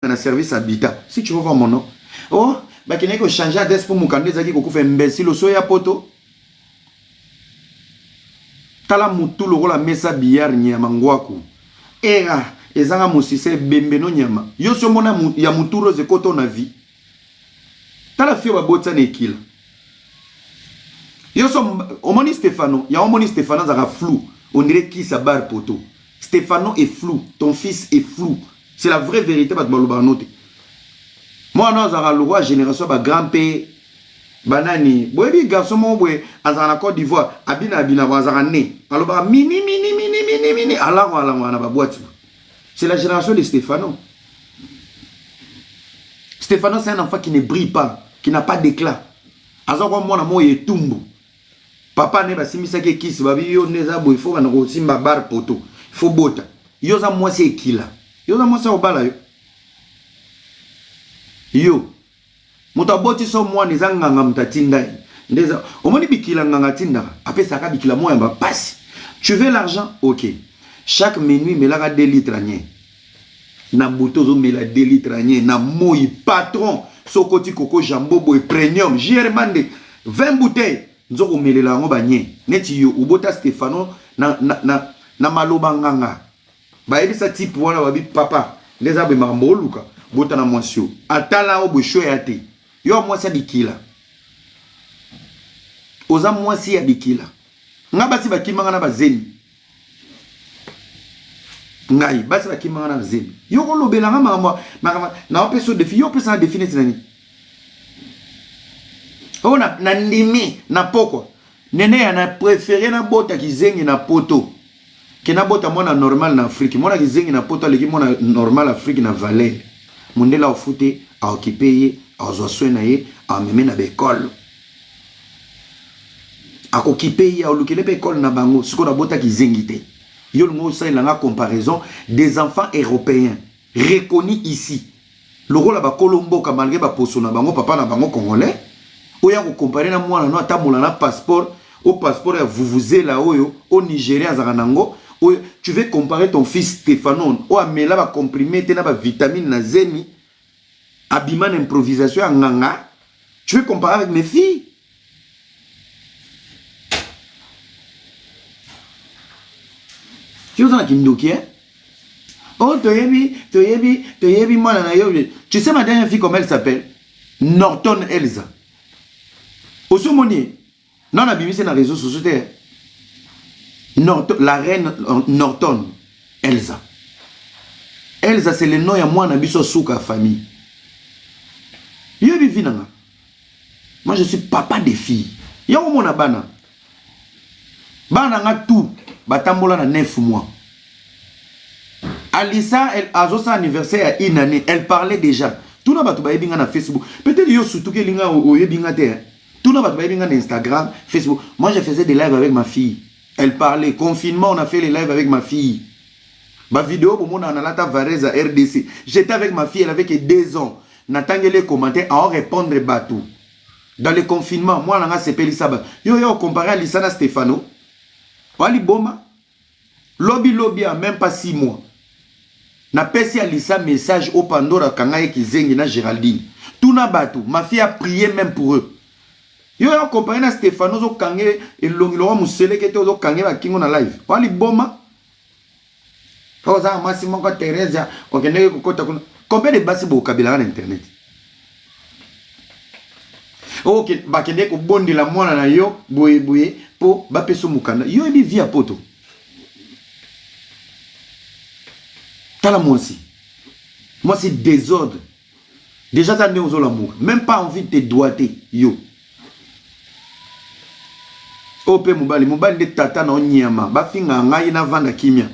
un service habitat. Si tu veux voir mon nom. Oh, bah qu'il n'y a que changer d'adresse pour mon candidat qui fait imbécile au soya poto. Tala mutulu rola mesa biyar nyama ngwaku. Era, ezanga musise bembeno nyama. Yo so mona ya muturo ze koto na vie. Tala fio ba botsa ne kila. Yo so omoni Stefano, ya omoni Stefano zaka flou. On dirait qui sa barre poto. Stefano est flou, ton fils est flou. C'est la vraie vérité bat baloba note. Moi non zaka le roi génération ba grand-père banani boyebi garçon mo boye azana Côte d'Ivoire abina bazaka né aloba mini ala na ba boîte. C'est la génération de Stefano. Stefano c'est un enfant qui ne brille pas, qui n'a pas d'éclat. Azako mona mo yetumbu. Papa ne ba simisa ke kisi babi yo neza boy fo kana ko simba bar poto. Fo bota. Yo za moi c'est kila. Yo za moi c'est obala yo. Yo muta boti so mwa niza nganga mtatinda ndeza omoni bikila nganga tinda apesa ka bikila moya ba passe. Tu veux l'argent? OK. Chaque minuit melaka 2 litres agné. Na botozo mela 2 litres agné na moi patron sokoti koko jambo boy premium germande 20 bouteilles nzoko melela ngo banye neti yo ubota Stefano na maloba nganga ba ebisa type wana babi papa ndeza be mambo luka bota na mwasio atala obo show ya te yo mwasi ya bikila oza mwasi ya bikila nga basi bakimanga na bazeni ngai basi bakimanga na bazeni yo ko lobela nga mama na opeso defi yo pesa definite nani ona na ndimi na poko nene ya na préféré na bota kizengi na poto ke na bota mona normal na Afrique mona kizengi na poto aleki mona normal Afrique na valeur mondela ofute a occupé a zoaswena ye a meme na bekol a occupé ye a olukele bekol na bango siko na bota kizengi te yo lungo sa ilanga comparaison des enfants européens reconnus ici lokola ba kolomboka malgré ba poso na bango papa na bango congolais oya ko comparer na mwana no atamola na passeport au passeport ya vuvuzela oyo au Nigeria zakanango. Tu veux comparer ton fils Stefano ou amela ba comprimé te na ba vitamine na zeni abiman improvisation à nganga. Tu veux comparer avec mes filles? Tu veux kindoki hein? Oh toyebi mwana na yo. Tu sais ma dernière fille comment elle s'appelle? Norton Elsa. Osumoni non abimisi na réseaux sociaux te Norton, la reine Norton Elsa. Elsa c'est le nom ya mwana biso souka famille. Yo bivi nanga. Moi je suis papa des filles. Yo mona bana. Bana nga tout batambola na 9 mois. Alissa elle a son anniversaire à une année, elle parlait déjà. Tout na bato ba yebinga na Facebook. Peut-être yo surtout que linga o yebinga te. Tout na bato ba yebinga na Instagram, Facebook. Moi je faisais des lives avec ma fille. Elle parlait. Confinement, on a fait les lives avec ma fille. Ma vidéo, pour moi, on a la Varese à RDC. J'étais avec ma fille, elle avait que 2 ans. N'attendez les commentaires, à en répondre bateau. Dans le confinement, moi, on a CP Saba. Yo, comparé à Lissana Stefano. Wali Boma. Lobby, même pas 6 mois. Na pesi à Lissa message au Pandora Kangaye qui zengi na Géraldine. Tout na bateau. Ma fille a prié même pour eux. Yo comparé na Stefano zo kange elongilo musele kete zo kange ba kingo na live. Wali boma. Oza Massimo ko Teresa okende ko kota kuna. Combien de basi bo kabila na internet. OK, ba kende ko bondi la mwana na yo boye po ba peso mukanda. Yo ebi via poto. Tala moi aussi. Moi c'est désordre. Déjà t'as né aux l'amour. Même pas envie de te doiter yo. Ope mobali de tata na onyama ba finga ngai na vanda kimia.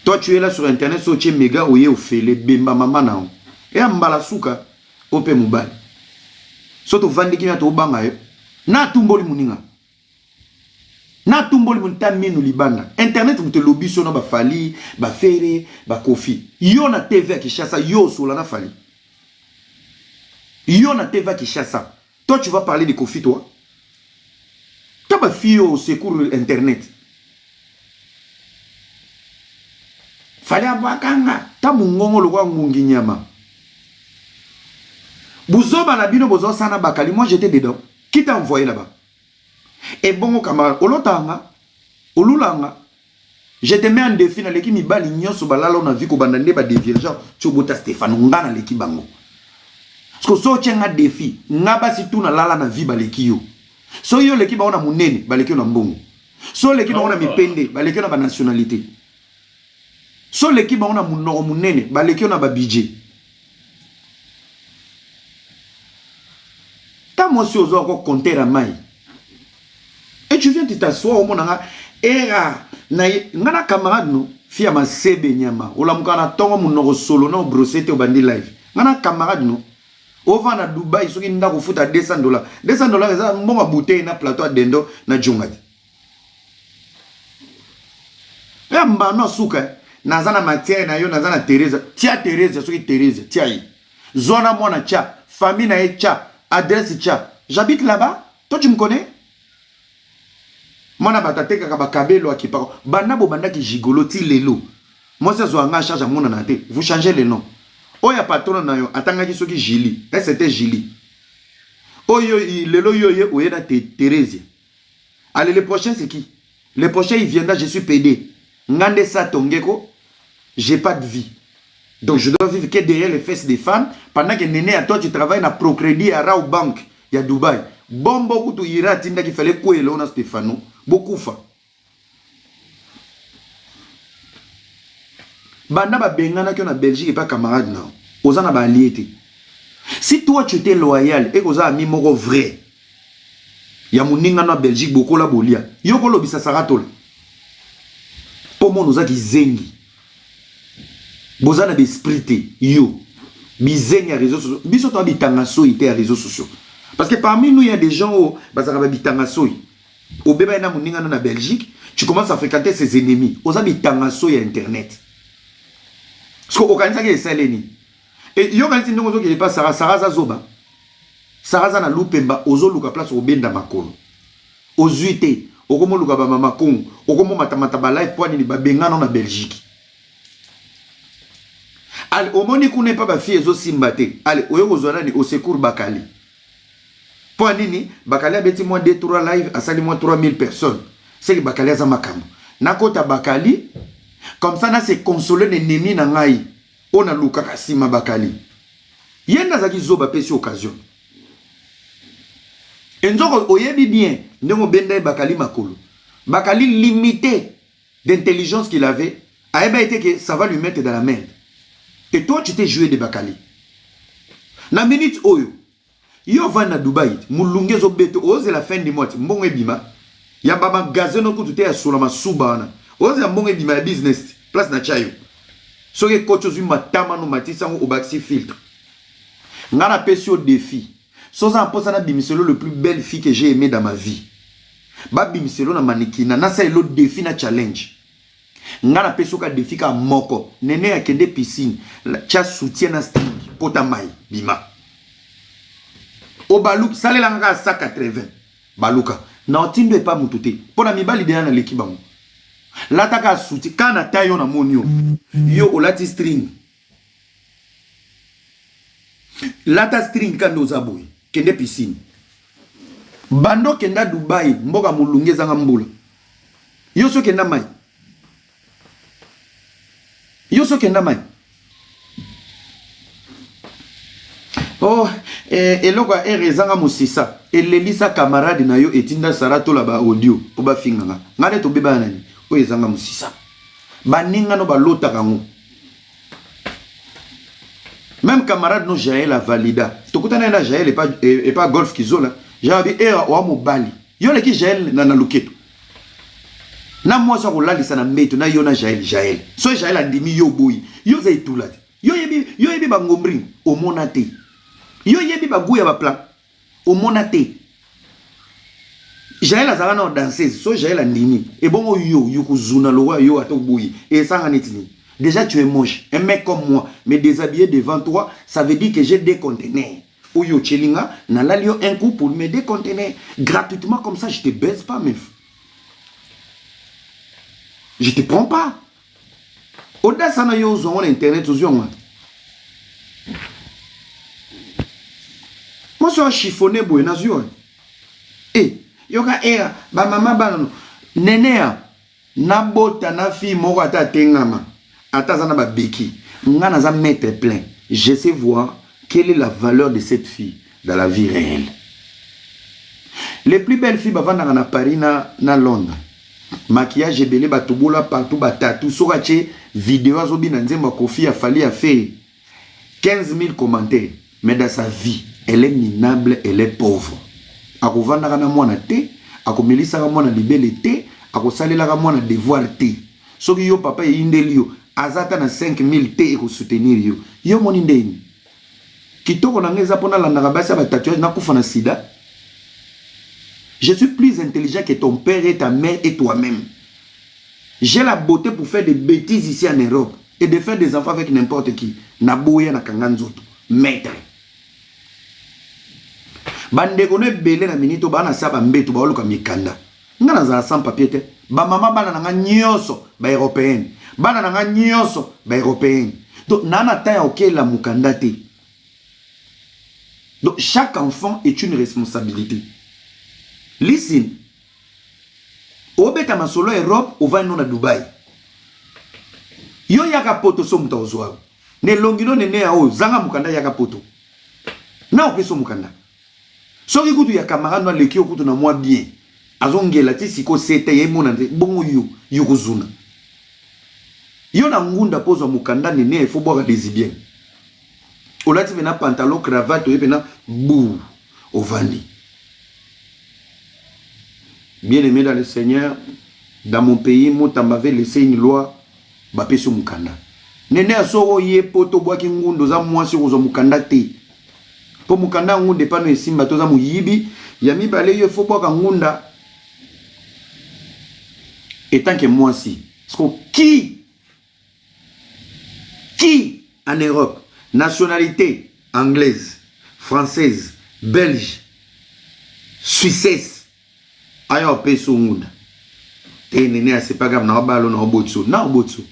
Toi tu es là sur internet so che mega oye ofele bemba mama na on. E ambala suka ope mobali. So to vandi kimia to banga yo. Na tumboli muninga. Na tumboli munta minu libanda. Internet vous te lobby so na ba fali, ba fere, ba kofi. Yo na TV qui chassa yo so la na fali. Yo na TV qui chassa. Toi tu vas parler de kofi toi. Taba fille au secours internet. Fallait avoir kanga. Tamu ngongo lo kwa ngungi nyama. Bouzoba na bino bozo sana bakali, moi j'étais dedans. Qui t'a envoyé là-bas? Et bon camarade, olotanga, olulanga. Je te mets en défi dans l'équipe Mibali Nyoso balala on a vu ko bandande ba dévirgeant Chobota Stéphane ngana l'équipe bango. Parce que so tient défi, ngaba si tout na lala na vie baleki yo. So yo l'équipe ba on a munene, baleki na mbongo. So l'équipe ba on a mipende, baleki na ba nationalité. So l'équipe ba on a munoro munene, baleki na ba budget. Ta moi si ozo ko compter la maille. Et tu viens de t'asseoir au monanga era na ngana camarade no fia ma sebe nyama olamuka na tongo munoko solo na brosete obandi live ngana camarade no ova na Dubai soki nda ko futa $200 $200 eza mbonga bouteille na plateau à dendo na jongati ya mbano suka nazana matière na yo nazana Teresa soki Teresa tia yi zona mona tia famille na tia adresse tia j'habite là-bas toi tu me connais. Mona batate kaka bakabelo akipako banda bo banda ki gigolo ti lelo moi ça zo anga charge mona na te vous changez le nom oya patron na yo atanga ki soki Jili c'était Jili oyo lelo yo ye oye na Thérèse. Allez le prochain c'est qui? Le prochain il viendra, je suis PD ngande sa tongeko, j'ai pas de vie donc je dois vivre que derrière les fesses des femmes pendant que néné à toi tu travailles na Procrédit à Rao Bank ya Dubaï bombo kutu ira tinda ki fallait quoi là on a Stéphano beaucoup fa banda ba bengana ki on a Belgique et pas camarade non ozana ba allié. Si toi tu étais loyal et koza ami moko vrai ya muninga na Belgique beaucoup la bolia yoko lobisa saratola pour mon ozaki zengi bozana be sprité yo bizengi à réseaux sociaux biso to bitanga so ité à réseaux sociaux parce que parmi nous il y a des gens au bazaka bitanga so au bébé na muninga na Belgique tu commences à fréquenter ses ennemis oza bitanga so ya internet parce que okanisa ke esaleni et yo kanisi ndongo zo ke pas Sarah za zoba Sarah za na lupemba ozo luka place obenda makolo ozuite okomo luka ba mama kongo okomo matamata ba live point ni ba bengana na Belgique. Allez omoni kune pa ba fille ezo simbate allez oyo kozwana ni au secours bakali pour nini bakali abeti moi 2-3 live asali moi 3000 personnes c'est que bakali za makambo nakota bakali comme ça na se consoler l'ennemi na ngai ona luka kasima bakali yenda zaki zoba pesi occasion enzoko oyebi bien ndemo benda bakali makolo bakali limité d'intelligence qu'il avait a été que ça va lui mettre dans la merde et toi tu t'es joué de bakali na minute oyo yo va na Dubaï mulunge zo beto oze la fin du mois mbongo ebima ya baba gazeno ko tuté ya sola masubana oze mbongo ebima ya business place na chayo soke kocho zu matama no matisa ngo obaxi filtre ngana pesi au défi soza posa na bimiselo le plus belle fille que j'ai aimé dans ma vie ba bimiselo na manekina na sa elo défi na challenge ngana pesi ka défi ka moko nene ya kende piscine cha soutien na string pota mai bima o baluk salela nga 180 baluka na otindo e pa mutute pona mibali de na l'équipe bango lataka soutien kana tayo na monio yo olati string lata string kando zaboy kende piscine bando kenda Dubai mboka mulunge zanga mbula yo so kenda mai oh eloko erezanga musisa elelisa camarade na yo etinda sarato la ba audio po ba finganga ngane to beba nani o ezanga musisa baninga no balota kango même camarade no Jaël a valida tokutana na Jaël et pas golf kizola j'avais wa mobali yo leki Jaël na luketo na moi so ko lalisa na mbeto na yo na Jaël so Jaël andimi yo boyi yo za itulati yo yebi ba ngombring o monate yo yebi ba guya ba plan o monate Jaël azala na danseuse so Jaël andimi et bon yo kuzuna lo yo ato boyi et sanga nitini. Déjà tu es moche, un mec comme moi, mais déshabillé devant toi, ça veut dire que j'ai des conteneurs. Oyo chelinga, na lalio un coup pour me décontener gratuitement comme ça, je te baisse pas meuf. Je te prends pas. Oda sana yo zon internet aux yonga. Moi, je suis chiffonné, boy, nazio. Eh, yoka era, ba mama banano. Nenea, na bota na fi moko ata tengama. Ata zana ba beki. Nga za mettre plein. Je sais voir quelle est la valeur de cette fille dans la vie réelle. Les plus belles filles bavanda na Paris na Londres. Maquillage belé batubola partout batatu sokache vidéo azobi na nzemba Kofi a fallu a fait 15 000 commentaires. Mais dans sa vie, elle est minable, elle est pauvre. Ako vanda kana mwana te, ako melisa ka mwana libele te, ako salela ka mwana devoir te. Soki yo papa yindeli yo, azata na 5 000 te eko soutenir yo. Yo moni ndeni. Kitoko na ngeza pona la narabasa ba tatouage na kufa na sida. Je suis plus intelligent que ton père et ta mère et toi-même. J'ai la beauté pour faire des bêtises ici en Europe et de faire des enfants avec n'importe qui. Naboya na kanganzoto. Maître. Bandeko ne belé na minito bana saba mbeto ba oluka mikanda. Ngana za sans papier te. Ba mama bana na nyoso ba européenne. Bana na nyoso ba européenne. Donc nana taya oké la mukanda te. Donc chaque enfant est une responsabilité. Listen. Obeta masolo Europe ova no na Dubai. Yo yaka poto so muta ozwa. Ne longino nene ya o zanga mukanda yaka poto. Na opeso mukanda. Soki kutu ya camarade no leki okutu na moi bien. Azongela ti siko sete ye mona bongo yo kozuna. Yo na ngunda pozo mukanda nene fo boka desibien. Olati bena pantalon cravate oye bena bou ovandi. Bien-aimé dans le Seigneur, dans mon pays, moi m'avait laissé une loi bapé sur mukanda. Nene asoro ye poto boaki ngundo za mwasi ozo mukanda te. Po mukanda ngunde pano esimba to za muyibi, yami bale yo fo boaka ngunda. Et tant que mwasi, qui en Europe, nationalité anglaise, française, belge, suissesse, ayo peso ngunda te nene asepaga na obalo na obotso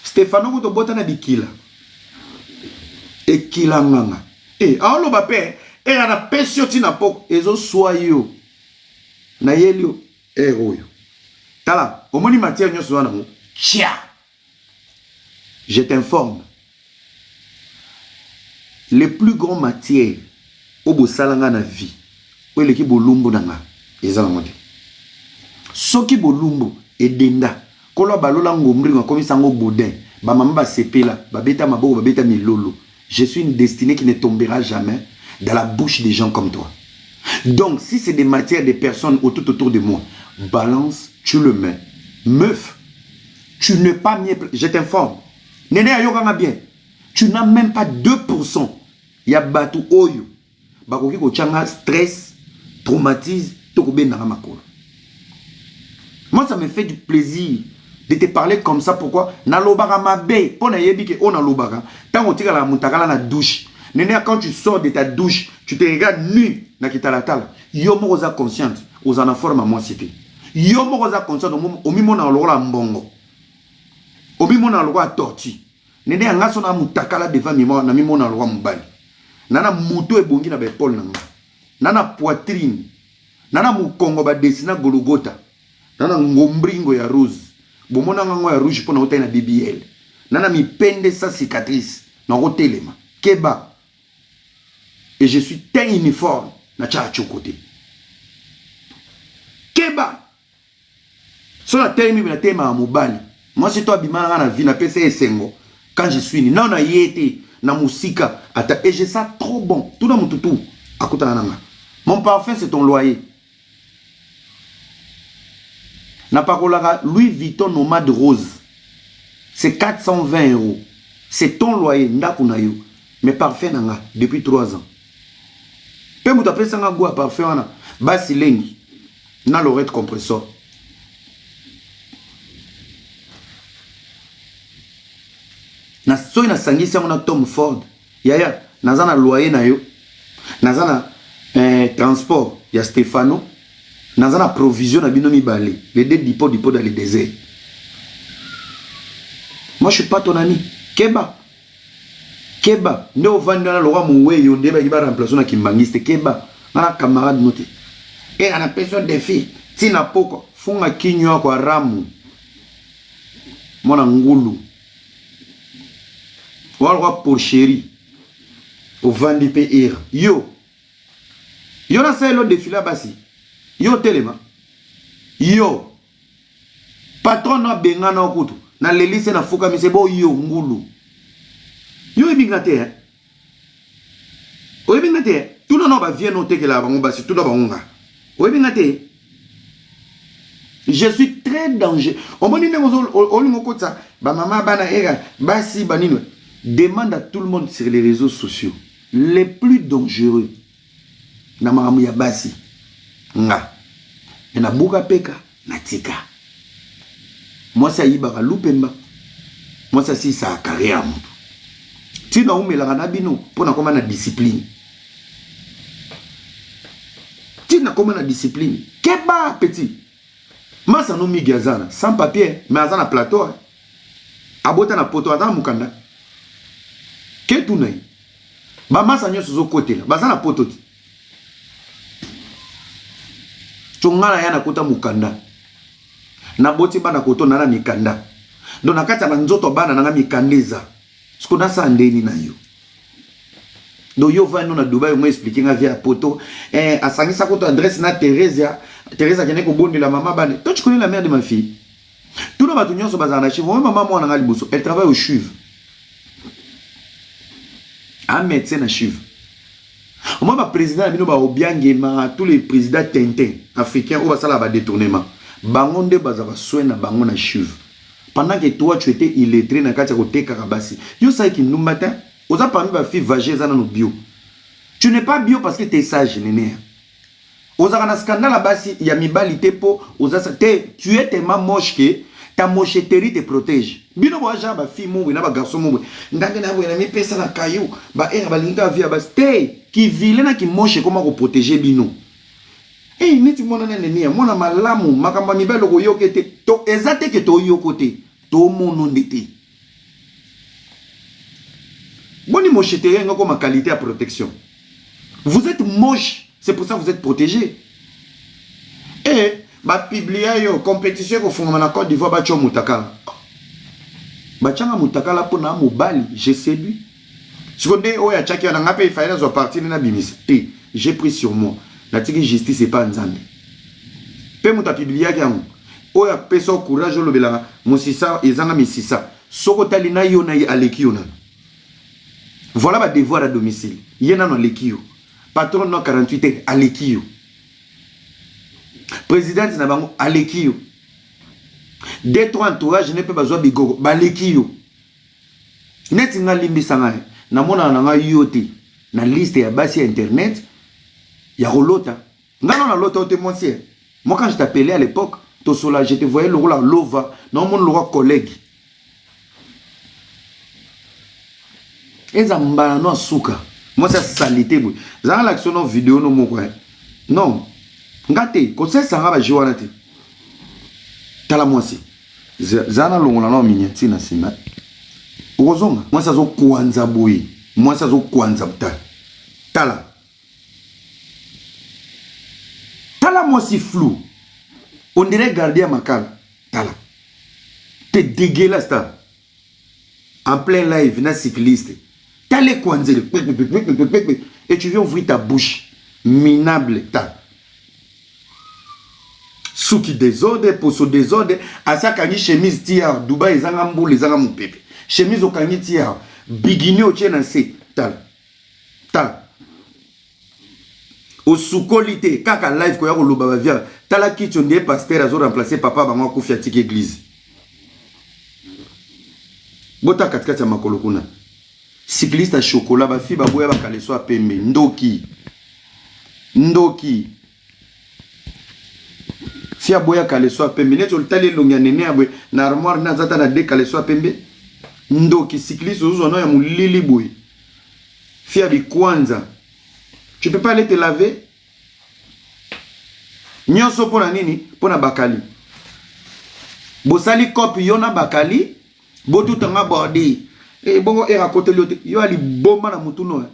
Stefano ko to bota na bikila ekila nganga aolo bape ana pesio tina pok ezo soyo na yelio oyo tala omoni matière nyoso wana mo chia je t'informe les plus grands matières obo salanga na vie o leki bolumbu nanga ezala mode soki bolumbu edenda kolo balola ngomri ngakomi sango boudin ba mama ba sepela babeta maboko babeta milolo. Je suis une destinée qui ne tombera jamais dans la bouche des gens comme toi. Donc si c'est des matières des personnes autour de moi, balance, tu le mets. Meuf, tu n'es pas mieux, je t'informe. Nene ayokanga bien. Tu n'as même pas 2%. Ya batu oyo. Bakoki ko changa stress, traumatise, tokobe na makolo. Moi, ça me fait du plaisir de te parler comme ça. Pourquoi? Na lobaka mabe. Pona yebi ke on a lobaka. Tant on tire la mutakala na douche. Néné, quand tu sors de ta douche, tu te regardes nu na kitalatala. Yo mo oza consciente. Oza na forme moi cité. Yo mo oza consciente. Omi mo na lokola mbongo. Omi mo na lokola torti. Néné anga so na mutakala devant mimo na mimo na lokola mbali. Nana muto ebongi na be Paul nanga. Nana poitrine. Nana mukongo ba desina Golgotha. Nana ngombringo ya rose. Bomona ngango ya rouge pona ota na BBL. Nana mi pende sa cicatrice. Na rotelema. Keba. Et je suis ten uniforme. Na cha côté. Keba. So na temi na tema ya mobali. Moi c'est toi bimana na vie na pese esengo. Quand je suis ni non na yete na musika ata et j'ai ça trop bon. Tout dans mon toutou. Akota nanga. Mon parfum c'est ton loyer. Na pakolaka Louis Vuitton Nomade Rose. C'est 420 €. C'est ton loyer. Ndaku na yo. Mais parfait nanga depuis 3 ans. Pe muta pesa nga goût à parfait wana. Basi lengi. Na l'oreille compresseur. Na soy na sangisi na Tom Ford. Yaya. Nazana loyer na yo. Nazana transport. Ya Stefano. Nazana provision na bino mibale. Les deux dipo dans le désert. Moi je suis pas ton ami. Keba. Keba, ne ovanda na lora moué yonde ba kiba remplacer na kimbangiste Keba, na camarade noté. Et on a personne de filles, tina poko, funga kinyo kwa ramu. Mona ngulu. Walwa pour chéri. Au vandi pe ir. Yo. Yo na sa lo défilé basi. Yo telema. Yo. Patron na benga na okutu. Na lelise na fuka mise bo yo ngulu. Yo ebingate hein. O ebingate. Tout non ba vient noter que la bango basi tout na bango. O ebingate. Je suis très dangereux. On m'a dit que ba maman bana era basi banino. Demande à tout le monde sur les réseaux sociaux les plus dangereux. Na maramu ya basi. Nga. Na buka peka na tika. Moi ça yibaka lupemba. Moi ça si ça carrière mutu. Ti na umela na bino pona koma na discipline. Ti na koma na discipline. Keba petit. Masa no migazana sans papier mais azana plateau. Abota na poto azana mukanda. Ke tunai. Ba masa nyoso zo côté là. Bazana poto ti. Chongala yana kota mukanda. Na boti bana koto na mikanda. Do nakata na nzoto bana na mikandeza. Sikona sa ndeni na yo. Do yo va no na Dubai mo expliquer nga via poto asangisa koto adresse na Teresa kene ko bondi la maman bana. Toi tu connais la mère de ma fille. Tout le monde nyonso bazana chez moi maman moi na liboso. Elle travaille au CHUV. Un médecin na CHUV. Moi ma président bino ba obiangema tous les présidents tintin africains ou ba sala ba détournement. Bangonde bazaba soin na bango na CHUV. Pendant que toi tu étais illettré na kati ko teka kabasi. Yo sai ki numata oza parmi ba fille vagée za na no bio. Tu n'es pas bio parce que tu es sage néné. Oza kana scandale basi ya mibali te po oza te tu es tellement moche que ta mocheterie te protège. Bino bo aja ba fille mo na ba garçon mo. Ndenge na bo na mi pesa na kayo ba era ba linga via ba te ki vile na ki moche comment ko protéger bino. Eh neti mona na nenia mona malamu makamba mibalo ko yokete to ezate ke to yokote to mono ndete. Boni mocheterie ngoko ma qualité à protection. Vous êtes moche, c'est pour ça que vous êtes protégé. Et ba publier yo compétition ko funga na Côte d'Ivoire ba cho mutakala. Ba changa mutakala pona mobali, je séduis. Seconde oya chaki na ngape faila zo partir na bimis. J'ai pris sur moi. La tiki justice c'est pas nzambe. Pe muta publier yango. Oya peso courage lo bela musisa ezanga misisa. Soko talina yo na aleki yo na. Voilà ma devoir à domicile. Yena no aleki yo. Patron no 48 heures aleki yo. Présidente na bango aleki yo. Deux trois entourage ne peut pas jouer bigogo baleki yo. Net nga limbi sanga na mona na nga yote na liste ya basi internet ya rolota. Nga non na lota au témoigner. Moi quand je t'appelais à l'époque, to sola je te voyais le rôle lova, non mon le collègue. Eza mbala no suka. Moi ça salité boy. Za l'action no vidéo no mo quoi. Non. Ngate ko se sanga ba jowana te. Tala moi si. Zana longola no minyati na sima. Ozonga. Moi ça zo kwanza boy. Moi ça zo kwanza buta. Tala. Tala moi si flou. On dirait gardien makala. Tala. T'es dégueulasse ta. En plein live na cycliste. Tala kwanza et tu viens ouvrir ta bouche minable ta. Souki désordre, poso désordre, asa kangi chemise tia, Dubai ezanga mbule ezanga mupepe. Chemise okangi tia, bigini o tiena se, tal. Tal. O soukolite, kaka live ko ya ko loba via, tala kitchen de pasteur azo remplacer papa bango kufia tiki église. Bota katikati ya makolo kuna. Cycliste à chocolat ba fi ba boya ba kaleso pembe, ndoki. Ndoki. Si aboya kaleso pembe neto tali longa nene abwe na armoire na zata na de kaleso pembe ndoki cycliste ozo no ya mulili boy fi abi kwanza tu peux pas aller te laver nyonso pona nini pona bakali bosali copie yona bakali botutanga body et bongo era côté l'autre yo ali bomba na mutuno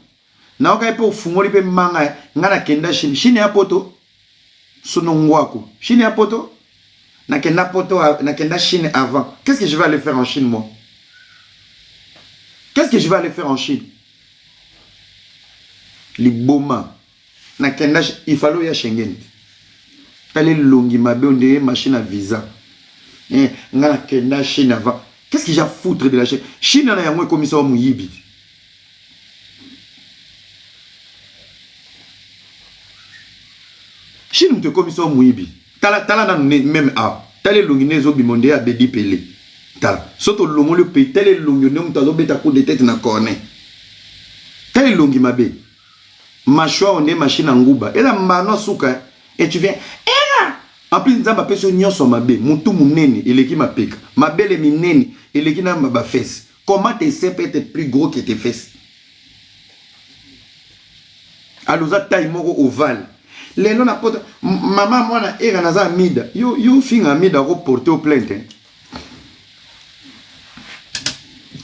na oka pe ofungoli pe manga ngana kenda Chine ya poto sono ngwako Chine ya poto na kenda Chine avant. Qu'est-ce que je vais aller faire en Chine moi? Qu'est-ce que je vais aller faire en Chine? Li boma na kenda il fallait ya Schengen tale longi mabe onde machine à visa ngana kenda Chine avant. Qu'est-ce que j'ai à foutre de la Chine? Chine na yango commissaire muyibi. Chine te commissaire muyibi. Tala na même a. Tale longinezo bimonde a bedi pele. Tala. Soto longo le pays tale longi ne mutazo beta coup de tête na corner. Tale longi mabe. Machwa on est machine nguba. Et la mano suka et tu viens en plus nzamba peso nyonso mabe mutu munene eleki mapeka mabele minene eleki na maba fesses. Comment tes seins peuvent être plus gros que tes fesses? Aluza taille moko ovale lelo na poto maman mwana era naza mida yo finga mida ko porter au plainte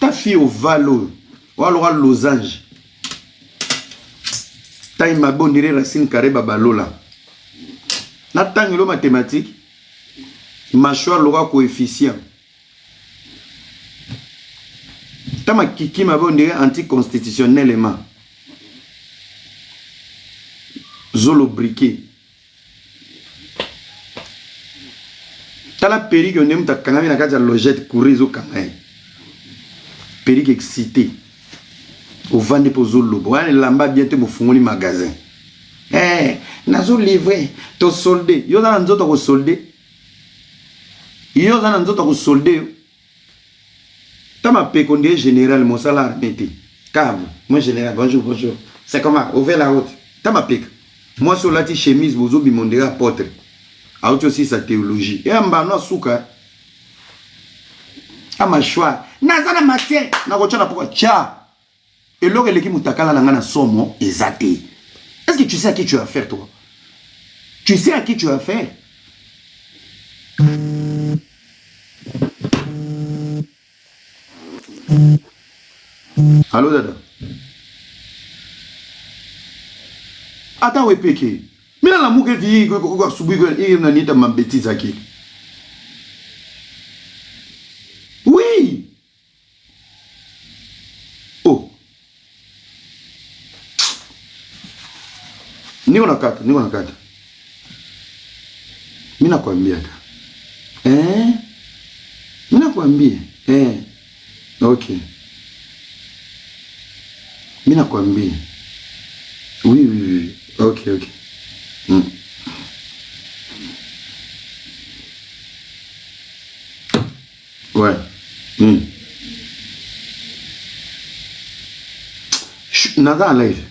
ta fille ovale walo losange taille mabondire racine carré babalola. Natangelo mathématique, mâchoire l'aura coefficient. Tama kiki m'a bon anticonstitutionnellement. Zolo briquet. Tala périg on aime ta kanami na kaza logette courir au kanai. Périg excité. Au vendre pour zolo. Bon, lamba bientôt mo fungoli magasin. Nazo livré to soldé yo za nzoto ko soldé yo za nzoto ko soldé tama pécondé général mon salaire mété câble moi général bonjour c'est comment ouvert la route tama péc moi sur la chemise bozo bimonde apôtre a aussi sa théologie et amba no suka ama choix nazana matin na ko tchana pourquoi tcha et l'or eleki mutakala na ngana somo ezate. Est-ce que tu sais à qui tu as affaire, toi? Tu sais à qui tu as affaire? Allô, Dada? Attends, oui, péché. Mais là, la mouke vie, il n'y a ma bêtise à qui? Oui! Oh! Niko na kata. Mina kwambia ta. Mina kwambia. Okay. Mina kwambia. Oui. Okay. Ouais. Naza en live.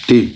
T.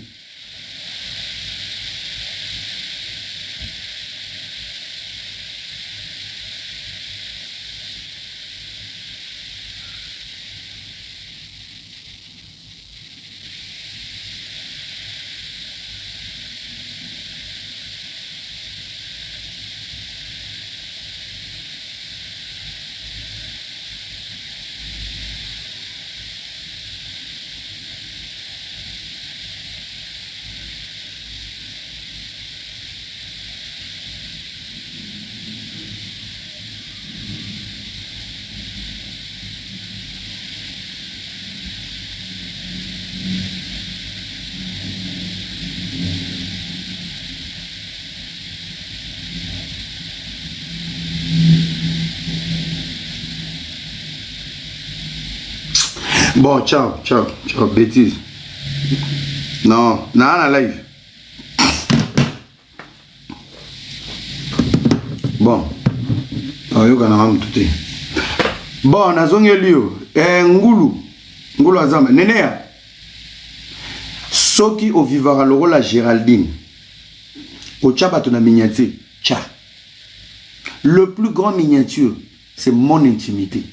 Bon, ciao, bêtise. Non, la live. Bon, bon, nazongi liyo. Ngulu azama. Nenea. Soki o vivara loro la Géraldine. O tchaba tona miniature. Tcha. Le plus grand miniature, c'est mon intimité.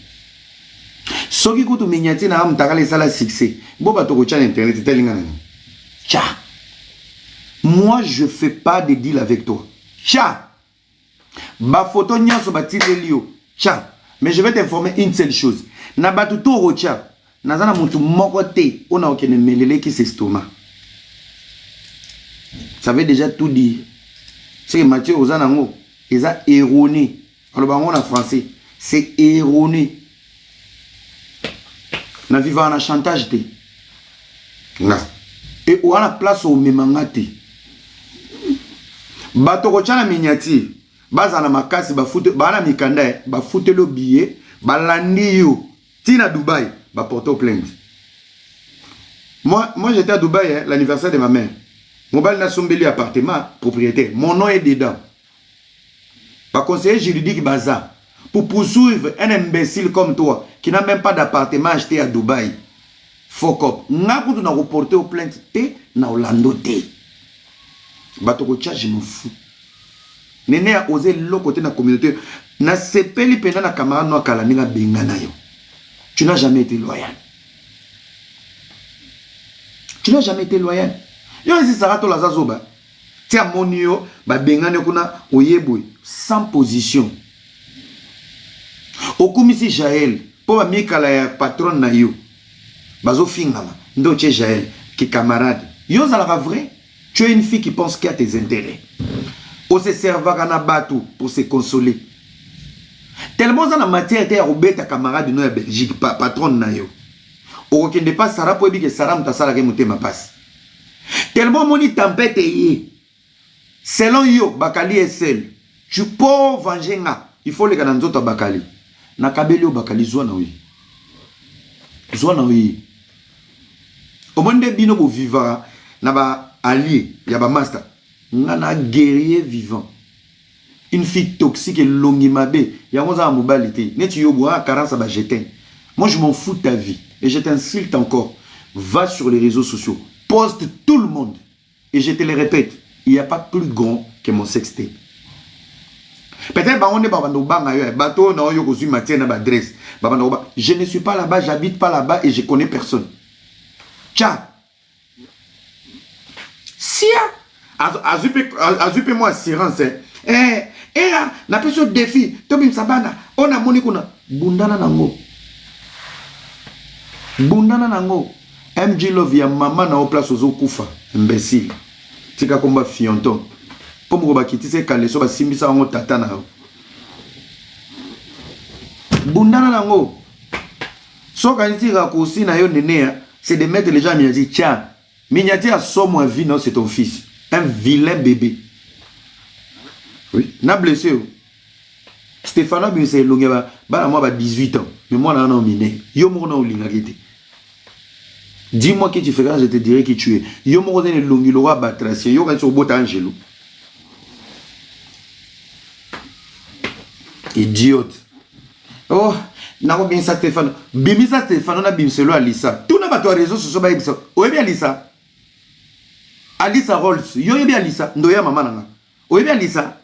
Soki kutu miniature na amtakale sala succès. Boba toko tcha internet telinga nani. Tcha. Moi je fais pas de deal avec toi. Tcha. Ba photo nyonso ba tilelio. Tcha, mais je vais t'informer une seule chose. Na batu to rocha, nazana mutu moko te, ona okene melele ki s'estomac. Ça veut déjà tout dire. C'est que Mathieu Ozanango, ils a erroné. Alors on en français, c'est erroné. Na vivant en chantage te. Na. Et on a la place au memangate. Bato rocha na miniature. Baza na makasi ba foute ba na mikanda ba foute le billet ba landi yo tina Dubaï ba porter plainte. Moi j'étais à Dubaï l'anniversaire de ma mère. Mon bal n'a sombeli appartement propriétaire. Mon nom est dedans. Par conseiller juridique baza pour poursuivre un imbécile comme toi qui n'a même pas d'appartement acheté à Dubaï. Fuck up. N'a pas de reporter plainte te na Orlando te. Bato ko je m'en fous. Nene a osé l'autre côté de la communauté. Na sepeli pena na camarade no kala ninga benga na yo. Tu n'as jamais été loyal. Tu n'as jamais été loyal. Yo esi sarato la zazoba. Ti amoni yo ba benga ne kuna oyebwe sans position. Okumisi Jaël po ba mikala ya patron na yo. Bazo fingama ndo che Jaël qui camarade. Yo zala vrai. Tu es une fille qui pense qu'il y a tes intérêts. On se servera à Nabatou pour se consoler. Tellement dans la matière était à ta camarade de nous à Belgique, patron na yo. Au ne pas Sarah pour dire que Sarah m'a sala que ma passe. Tellement mon tempête est. Selon yo, Bakali est seul. Tu peux venger nga. Il faut les cananzo ta Bakali. Na kabeli o Bakali zwa na oui. Zwa na oui. Au monde bino bo vivra na ba allié, ya ba master. Un guerrier vivant. Une fille toxique et longuimabé. Il y a un mobilité. Net yobo à 40 ça va jeter. Moi je m'en fous de ta vie. Et je t'insulte encore. Va sur les réseaux sociaux. Poste tout le monde. Et je te le répète. Il n'y a pas plus grand que mon sextape. Peut-être que on est bateau, je ne suis pas là-bas, j'habite pas là-bas et je connais personne. Tcha. Sia. Azupe moi assurance. Na peso défi. Tobim sabana. On a moni kuna. Bundana nango. Bundana nango. MG Love ya maman na o place ozo kufa. Imbécile. Tika komba fionton. Pomo ba kitise kaleso ba simbisa ngo tata na. Bundana nango. So kanitira ko si na yo nene, c'est de mettre les gens à miniati. Tiens, miniati a somme à vie non, c'est ton fils. Un vilain bébé. Oui. N'a blessé. Stéphano Bimse Longeba, bah moi 18 ans. Mais moi là non miné. Yo mo na olingakité. Dis-moi qui tu fais quand je te dirai qui tu es. Yo mo na longilo wa batracie. Yo kan so bota angelo. Idiote. Oh, n'a pas bien ça Stéphano. Bimisa Stéphano na Bimselo Alissa. Tout n'a pas toi réseau sur ba Bimselo. Oye bien Alissa. Alissa Rolls, yo yebi Alissa, ndoya mama nanga. Oyebi Alissa.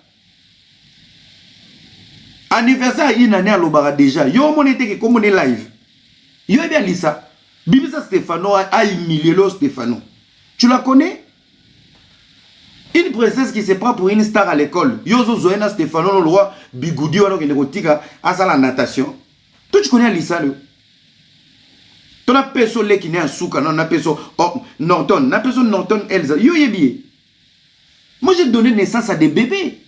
Anniversaire une année à l'obara déjà. Yo mon était que comme on est live. Yo yebi Alissa. Bimisa Stéphano a humilié le Stéphano. Tu la connais? Une princesse qui se prend pour une star à l'école. Yo zo zoena Stéphano le roi bigoudi wano kende kotika asa la natation. Toi tu connais Alissa le? On a personne qui n'est un souka, non, on a personne Norton, on a personne Norton Elsa. Yo yebi. Moi j'ai donné naissance à des bébés.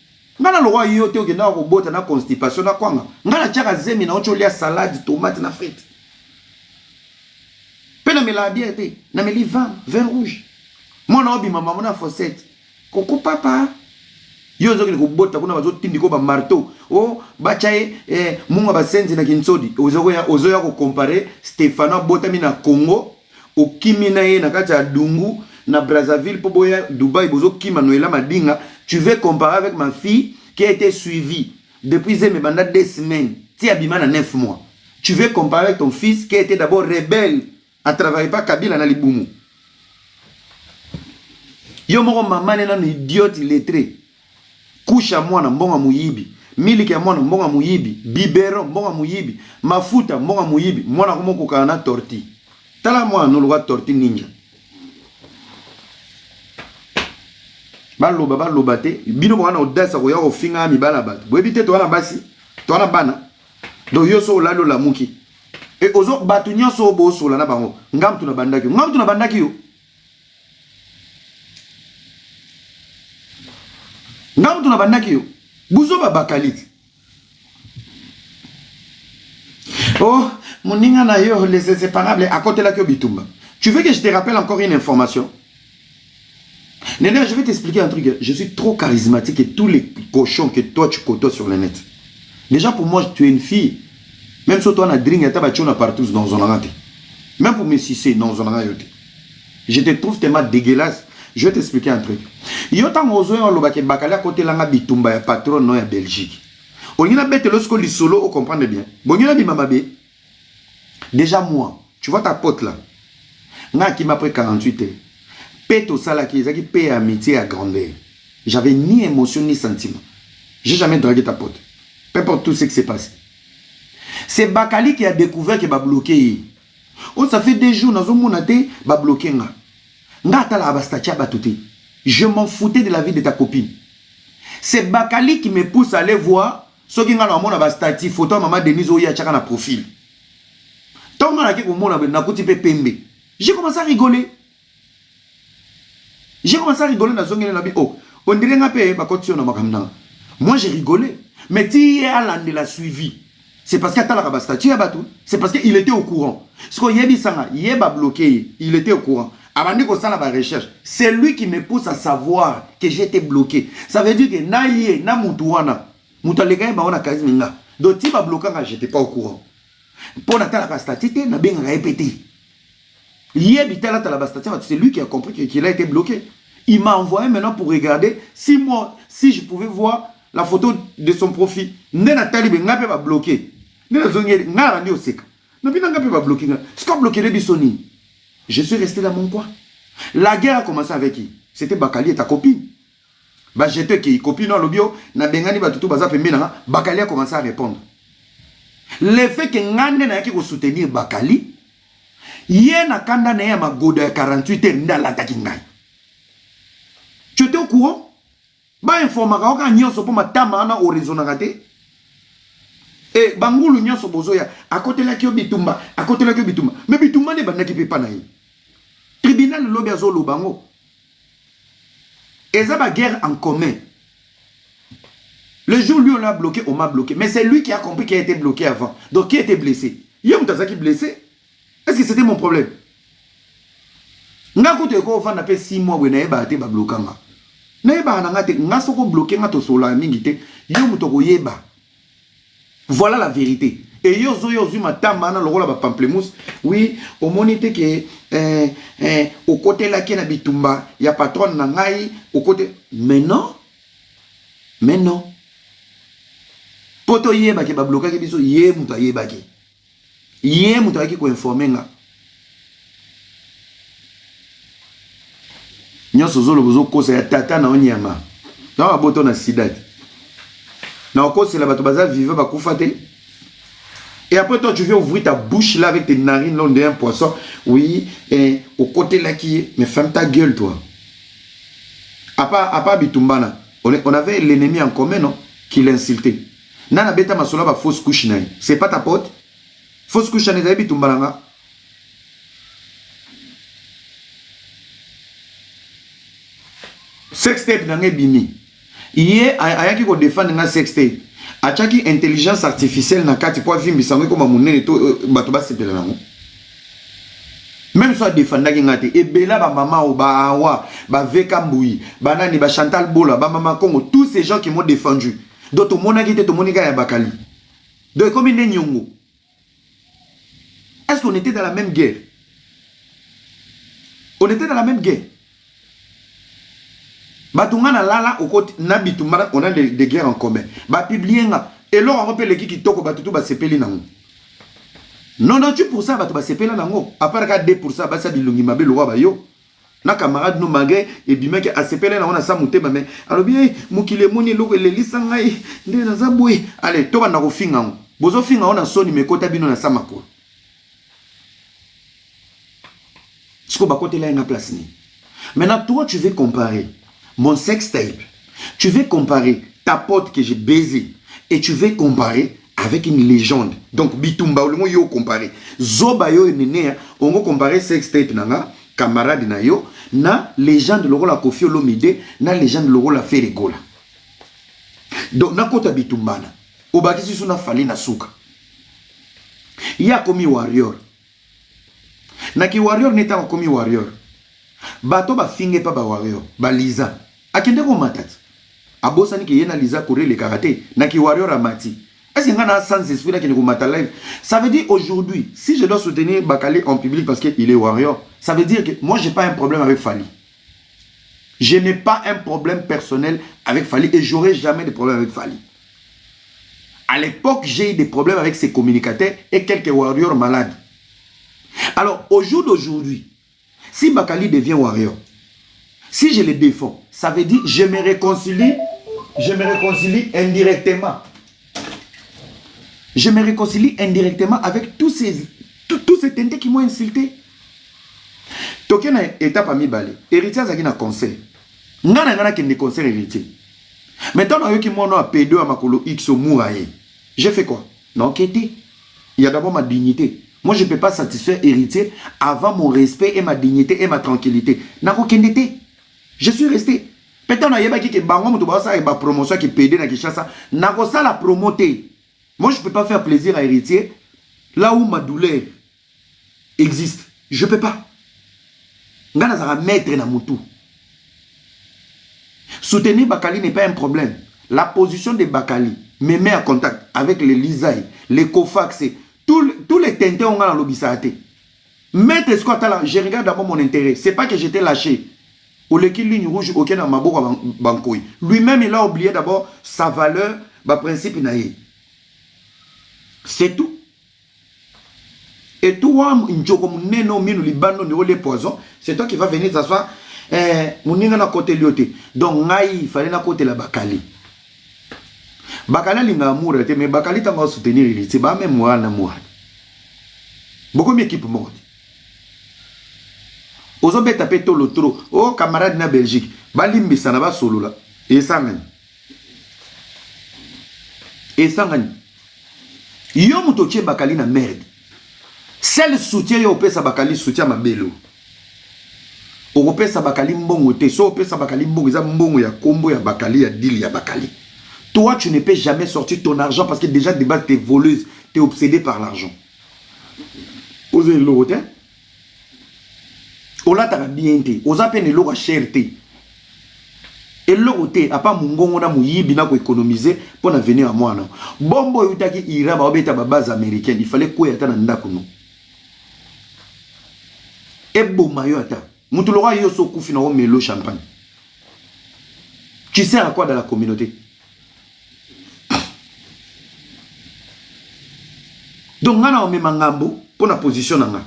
Ngana le roi yo teo kenda ko bota na constipation na kwanga. Ngana tchaka zemi na ocholia salade, tomate na frites. Pena me la bien été, na me li vin rouge. Mon obi maman na fossette. Koko papa. Yo zo ko bota kuna bazo tindiko ba marteau. Oh bachaye munga basenzi na kinsodi. Ozo ya ko comparer Stéphano botami na Congo, okimi na ye na kati ya Dungu na Brazzaville po boya Dubaï bozo kima Noela Madinga. Tu veux comparer avec ma fille qui a été suivie depuis mes bandas 2 semaines. Ti abima na 9 mois. Tu veux comparer avec ton fils qui a été d'abord rebelle à travailler pas Kabila na Libumu. Yo moko maman na idiot illettré. Kusha mwana mbonga muyibi. Miliki ya mwana mbonga muyibi. Bibero mbonga muyibi. Mafuta mbonga muyibi. Mwana kumoko kana torti. Tala mwana nuluwa torti ninja. baloba te bino bwana audace ko ya ko finga mi bala bato bo ebite to wana basi to wana bana do yo so lalo la muki e ozo batu nyonso bo so la na bango ngam tu na bandaki yo ngam tu na bandaki yo buzo ba bakaliti oh moninga na yo les inséparables à côté la que bitumba. Tu veux que je te rappelle encore une information? Néné, je vais t'expliquer un truc. Je suis trop charismatique et tous les cochons que toi tu côtoies sur le net. Déjà pour moi, tu es une fille. Même si toi, on a drink, tu as partout dans un rate. Même pour me sucer dans un rate. Je te trouve tellement dégueulasse. Je vais t'expliquer un truc. Yo tant ozo on lobake bakala côté langa bitumba ya patron no ya Belgique. On y a bête lorsqu'on lit solo, on comprend bien. Bon, y a dit mamabe. Déjà moi, tu vois ta pote là. Nga qui m'a pris 48 ans. Paix au salaire qui est paix amitié à grandeur. J'avais ni émotion ni sentiment. J'ai jamais dragué ta pote. Peu importe tout ce qui s'est passé. C'est Bakali qui a découvert qu'il va bloquer. Oh, ça fait des jours, dans un monde, il va bloquer. Je m'en foutais de la vie de ta copine. C'est Bakali qui me pousse à aller voir ce qui a un statut, photo maman Denise Oya Tchaka na profil. J'ai commencé à rigoler. Oh, on dirait que moi j'ai rigolé. Mais tu l'as suivi. C'est parce qu'il c'est parce qu'il était au courant. Ce qu'on y a bloqué, il était au courant. Avant de faire la recherche, c'est lui qui me pousse à savoir que j'étais bloqué. Ça veut dire que na mutuana, mutaleka ba ona kaziminga. Donc tu m'as bloqué quand j'étais pas au courant. Pour la statité, na bien répété. C'est lui qui a compris qu'il a été bloqué. Il m'a envoyé maintenant pour regarder si je pouvais voir la photo de son profil. Nathalie Bengape va bloquer. Je suis resté dans mon coin. La guerre a commencé avec qui? C'était Bakali et ta copine. Bah j'étais qui copine dans le bio, na bengani batutu baza pembe na Bakali a commencé à répondre. Le fait que ngande na yaki ko soutenir Bakali, yé na kanda na ya magoda 48 heures ndala taki ngai. Tu étais au courant? Ba informaka oka nyonso po matama na horizon na raté. Et bangulu nyonso bozoya à côté la kio bitumba, à côté la kio bitumba. Mais bitumba ne banda ki pe pa na yi. Tribunal lobi azolo bango. Et ça va guerre en commun. Le jour où lui on l'a bloqué, on m'a bloqué. Mais c'est lui qui a compris qu'il a été bloqué avant. Donc qui était blessé? Yom Tazaki blessé? Est-ce que c'était mon problème? Nga kote ko fa na pe 6 mois we na yeba te ba blokanga. Na yeba na ngate nga soko bloquer nga to sola mingi te. Yo mutoko yeba. Voilà la vérité. Et yo zo matamba na lokola ba pamplemousse. Oui, au monité que au côté là qui na bitumba, il y a patron na ngai au côté. Mais non. Mais non. Poto yeba ke ba bloquer ke biso ye muta yeba ke. Ye muta ki ko informer nga. Nyonso zolo bozo kosa ya tata na onyama. Na ba boto na sidati. Na kosa la bato baza vivre ba kufate. Et après toi tu viens ouvrir ta bouche là avec tes narines long de un poisson. Oui, et au côté là qui est, mais ferme ta gueule toi. À part Bitumbana, on avait l'ennemi en commun non qui l'insultait. Nana beta masola ba fausse couche naï. C'est pas ta pote. Fausse couche naï Bitumbana. Sextape n'a bimi. Hier, ayaki ko défendre nga sextape. Achaki intelligence artificielle na kati po vimbi sango ko mamunene to bato ba sepela nango. Même soit défendre ngate et bela ba mama o ba awa ba veka mbui ba nani ba Chantal Bola ba mama Congo tous ces gens qui m'ont défendu. Donc to monaki te to monika ya bakali. Donc comme une nyongo. Est-ce qu'on était dans la même guerre? On était dans la même guerre. Batungana lala au côté nabitumba on a des guerres en commun. Ba publier nga et là on rappelle qui toko batutu ba sepeli nango. Non non tu pour ça batu ba sepela nango. À part ka 2% ba sa bilungi mabe lo ba yo. Na camarade no magé et bimeke a sepela na on a sa mutema mais alors bien mukile moni lo le lisanga nde na zabwe. Allez to ba na ko finga ngo. Bozo finga on a soni mekota bino na samako. Siko ba côté là na place ni. Maintenant toi tu veux comparer mon sextape. Tu veux comparer ta pote que j'ai baisé et tu veux comparer avec une légende. Donc, Bitumba, on va comparer. Zoba yo nene, on va comparer sextape nanga, camarade na yo, na légende loro la Koffi Olomide, na légende loro la Ferregola. Donc, na kota Bitumbana, obakisi suna fali na suka. Ya komi warrior. Na ki warrior neta komi warrior. Bato ba finge pa ba warrior, ba Liza. Akende ko matati. Abosa ni ki yena Liza kore le karaté, na ki warrior amati. Est-ce qu'il y a un sens d'esprit qui est live? Ça veut dire aujourd'hui, si je dois soutenir Bakali en public parce qu'il est warrior, ça veut dire que moi, je n'ai pas un problème avec Fally. Je n'ai pas un problème personnel avec Fally et j'aurai jamais de problème avec Fally. À l'époque, j'ai eu des problèmes avec ses communicateurs et quelques warriors malades. Alors, au jour d'aujourd'hui, si Bakali devient warrior, si je le défends, ça veut dire que je me réconcilie indirectement. Je me réconcilie indirectement avec tous ces tentés qui m'ont insulté. Toké na étape à mi balé. Héritier zaki na conseil. Ngana qui ne conseil héritier. Maintenant, on a qui mon nom à P2 à Makolo X au Mouraye. J'ai fait quoi? Non, enquêter. Il y a d'abord ma dignité. Moi, je ne peux pas satisfaire héritier avant mon respect et ma dignité et ma tranquillité. Nako kendete. Je suis resté. Peut-être on a yeba qui bango mutu ba sa ba promotion qui P2 na Kinshasa. Nako ça la promoter. Moi, je ne peux pas faire plaisir à héritier là où ma douleur existe. Je ne peux pas. Ngana sera maître na mutu. Soutenir Bakali n'est pas un problème. La position de Bakali me met en contact avec les Lisaï, les Kofax, tous les tintés ont dans l'obisate. Maître Scott, je regarde d'abord mon intérêt. Ce n'est pas que j'étais lâché. Ou l'équipe ligne rouge, aucun dans ma bancoui. Lui-même, il a oublié d'abord sa valeur, ma principe naïe. C'est tout. Et toi, c'est toi qui vas venir t'asseoir. Moninga na côté lioté. Donc, il fallait na côté la Bakali. Bakali linga amour, mais Bakali t'a soutenir il. C'est pas même moi na moi. Beaucoup d'équipes mortes. Aux hommes tapé tout le trop. Oh, camarade na Belgique. Balimbi ça n'a pas solo là. Et sangani. Et sangani. Yo mutoche Bakali na merde. Celle soutien yo pesa Bakali soutien ma belo. O pesa Bakali mbongo te so pesa Bakali mbongo za mbongo ya kombo ya Bakali ya deal ya Bakali. Toi tu ne peux jamais sortir ton argent parce que déjà de base t'es voleuse, t'es obsédé par l'argent. Osez l'autre. Ola ta bien te, oza peine l'eau cherté. Et l'autre, à part mon gongo na muyibi na ko économiser pour venir à moi non. Bombo yutaki ira ba obeta ba base américaine, il fallait quoi yata na ndako no. Et bon mayo ata. Mutulora yo so kufi na o melo champagne. Tu sais à quoi dans la communauté? Donc ngana o memangambo pour la position nanga.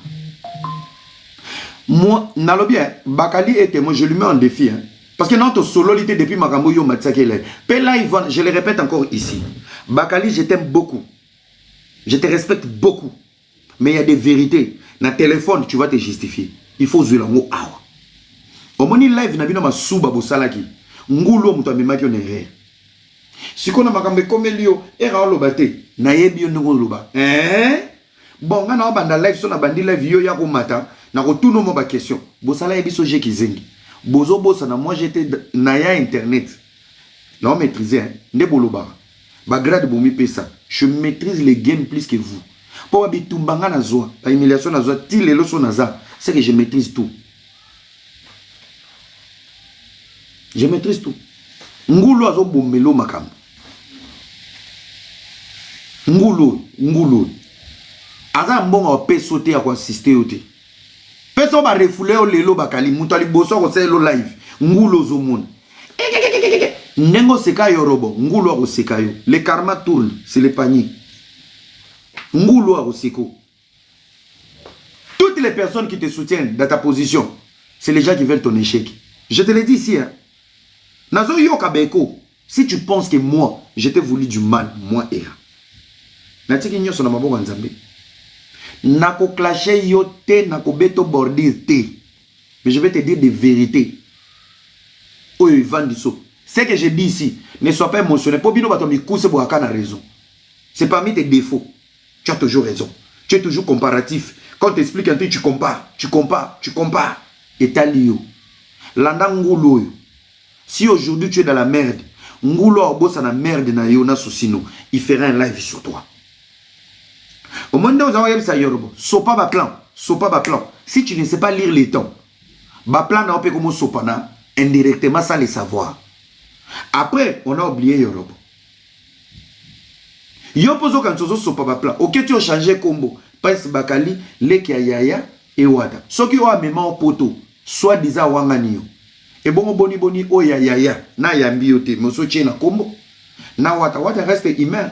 Moi nalobi Bakali était moi je lui mets en défi hein. Parce que notre sololité depuis Makambo yo Matsakele. Je le répète encore ici. Bakali, je t'aime beaucoup. Je te respecte beaucoup. Mais il y a des vérités. Dans le téléphone, tu vas te justifier. Il faut jouer l'amour. Au moni live, na bino ma souba bosalaki. Ngulo muto amemaki on erreur. Si qu'on a Makambo comme Elio, era lobate. Na yebi yo ndongo loba. Bon, ngana banda live so na bandi live yo ya ko mata. Na ko tout no mo ba question. Bosala yebi so je kizengi. Bozo bosana, moi j'étais naya internet. Non maîtrisé hein. Ne boloba. Ba grade bomi pesa. Je maîtrise les games plus que vous. Pour abitumbanga na zoa, la humiliation na zoa, ti lelo so naza, c'est que je maîtrise tout. Je maîtrise tout. Ngulo azo bomelo makam. Ngulo. Aza mbonga pe sauter à quoi assister ote. Personne va refouler au lelo Bakali, mutali boso ko selo live. Ngulo zo moun. Nengo seka yo robo, ngulo ko seka yo. Le karma tourne, c'est le panier. Ngulo ko seko. Toutes les personnes qui te soutiennent dans ta position, c'est les gens qui veulent ton échec. Je te l'ai dit ici hein. Nazo yo kabeko, si tu penses que moi, je t'ai voulu du mal, moi et Natiki nyo sona maboko nzambe. Nako clasher yo te, nako beto bordir te. Mais je vais te dire des vérités. Oh, ils vendent du saut. Ce que je dis ici, ne sois pas émotionné. Pour bino bato mi kouse bo akana raison. C'est parmi tes défauts. Tu as toujours raison. Tu es toujours comparatif. Quand tu expliques un truc, tu compares. Et t'as lio. Landa ngoulo. Si aujourd'hui tu es dans la merde, ngoulo obosa na merde na yo na susino, il fera un live sur toi. Au monde où vous avez ça yorobo, sopa ba plan. Si tu ne sais pas lire les temps, ba plan na opé comme sopana indirectement sans le savoir. Après, on a oublié yorobo. Yo pozo quand tu sopa ba plan. OK, tu as changé combo. Prince Bakali, Leki Yaya et Wada. Ce qui a même en poteau, soit disant Wangani. Et bon, boni, oh yaya, na yambi yote, moso na combo. Na Wada reste humain.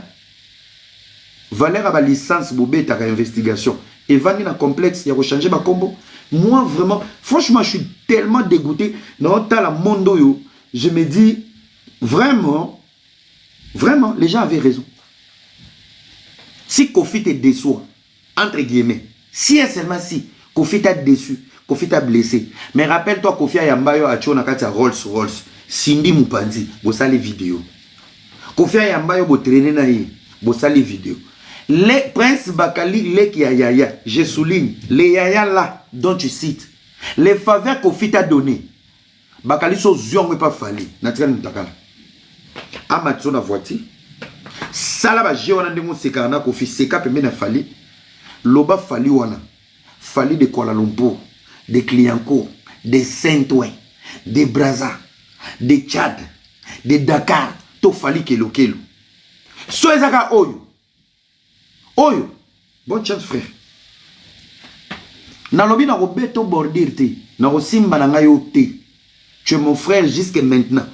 Valère a la licence bobé ta investigation. Et Vani na complexe, il a changé ma combo. Moi, vraiment, franchement, je suis tellement dégoûté. Dans la mondo yo, je me dis, vraiment, les gens avaient raison. Si Kofi te déçoit, entre guillemets, si et seulement si, Kofi t'a déçu, Kofi t'a blessé. Mais rappelle-toi, Kofi a yambayo a tchou na kati Rolls. Cindy Mupanzi, bossa les vidéos. Kofi a yambayo bo traîner na yi, bossa les vidéos. Les Prince Bakali, les Yaya, je souligne, les Yaya là, dont tu cites, les faveurs Kofi t'a donné, Bakali so zion mais pas fallu. Naturel Ntakala. Amatso na voiture. Sala ba je wana ndemo sekana Kofi seka pe na fali. Loba fali wana. Fali de Kuala Lumpur, de Cliancourt, de Saint-Ouen, de Brazza, de Tchad, de Dakar, to fali kelo. So ezaka oyo. Bonne chance frère. Nalobi na robeto bordir te, na rosimba na ngayo te. Tu es mon frère jusqu'à maintenant.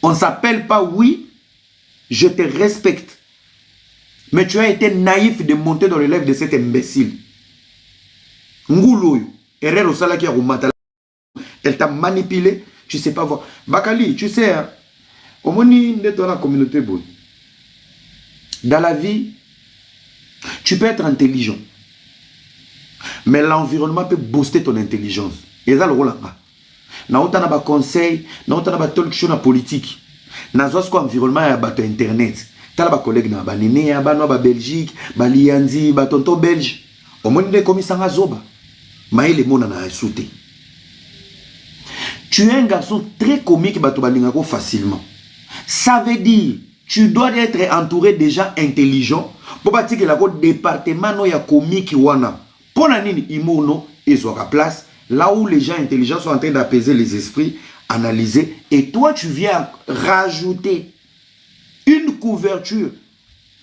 On s'appelle pas oui, je te respecte. Mais tu as été naïf de monter dans le lèvre de cet imbécile. Ngouloyo, Herrero Salaki Rumata. Elle t'a manipulé, tu sais pas voir. Bakali, tu sais, hein, au moins, dans la communauté, dans la vie, tu peux être intelligent. Mais l'environnement peut booster ton intelligence. Et ça, le rôle là-bas. Dans le conseil, dans le talk show politique, dans l'environnement, il y a internet. Tu as des collègues dans la Belgique, Lianzi, tonton belge. Au moins, il y a commis ça à Zoba. Mais les mots n'en a sauté. Tu es un garçon très comique facilement. Ça veut dire tu dois être entouré de gens intelligents. Pour que le département no ya comique wana. Pour la nini imono ils ont la place là où les gens intelligents sont en train d'apaiser les esprits, analyser et toi tu viens rajouter une couverture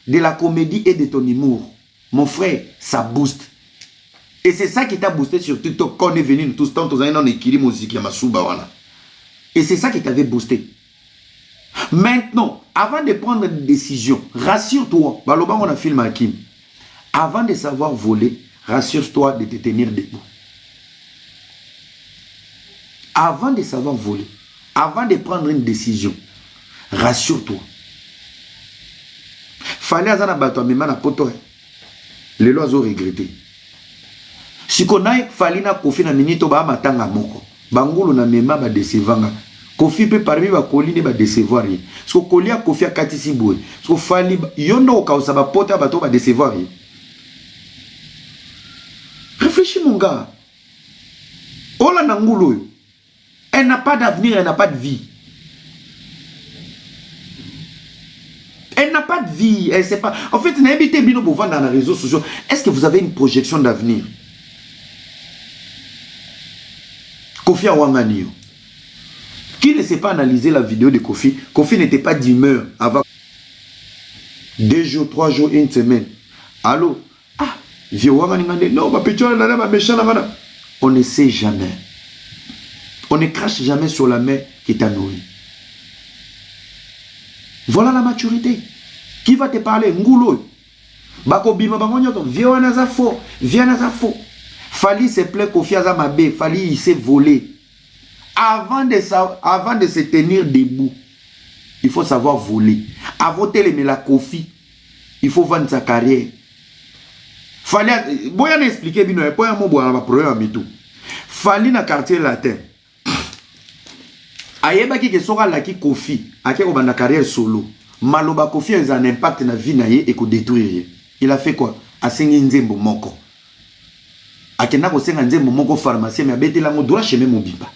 de la comédie et de ton humour. Mon frère, ça booste. Et c'est ça qui t'a boosté sur TikTok quand on est venu tous temps tous en équilibre musique ya masuba wana. Et c'est ça qui t'avait boosté. Maintenant, avant de prendre une décision, rassure-toi. Baloba, on a filmé Hakim. Avant de savoir voler, rassure-toi de te tenir debout. Avant de savoir voler, avant de prendre une décision, rassure-toi. Fallait azana bato amema na poto. Les lois ont regretté. Si qu'on a fallu na Kofi na minito ba matanga moko. Bangolo na mema ba décevanga. Kofi peut parmi ba colline ba décevoir. Parce que Kofi a Kofi a katisi boy. Parce que fali yondo ka osaba pota bato ba décevoir. Réfléchis mon gars. Ola nangulu. Elle n'a pas d'avenir, elle n'a pas de vie. Elle n'a pas de vie, elle sait pas. En fait, n'habitez bien dans les réseaux sociaux. Est-ce que vous avez une projection d'avenir? Kofi Awangani. Qui ne sait pas analyser la vidéo de Kofi? Kofi n'était pas d'humeur avant 2 jours, 3 jours, 1 semaine. Allô? Ah, non, on ne sait jamais. On ne crache jamais sur la main qui t'a nourri. Voilà la maturité. Qui va te parler? Ngoulo. Bako bima bangonyoto. Viens à Zafo. Viens à Zafo. Fali se plaît Kofi Azamabe. Fali il s'est volé. Avant de se tenir debout, il faut savoir voler. Avant de aimer la Kofi, il faut vendre sa carrière. Fali, boya n'expliquer bien. Boya mo boya ma problème à tout. Fali na quartier latin. ayebaki ke soka laki Kofi ake ko banda carrière solo maloba Kofi a un impact na vie na ye et ko détruire. Il a fait quoi? Asengi nzembo moko akenda ko senga nzembo moko pharmacien mais abetela ngo droit chemin mobimba.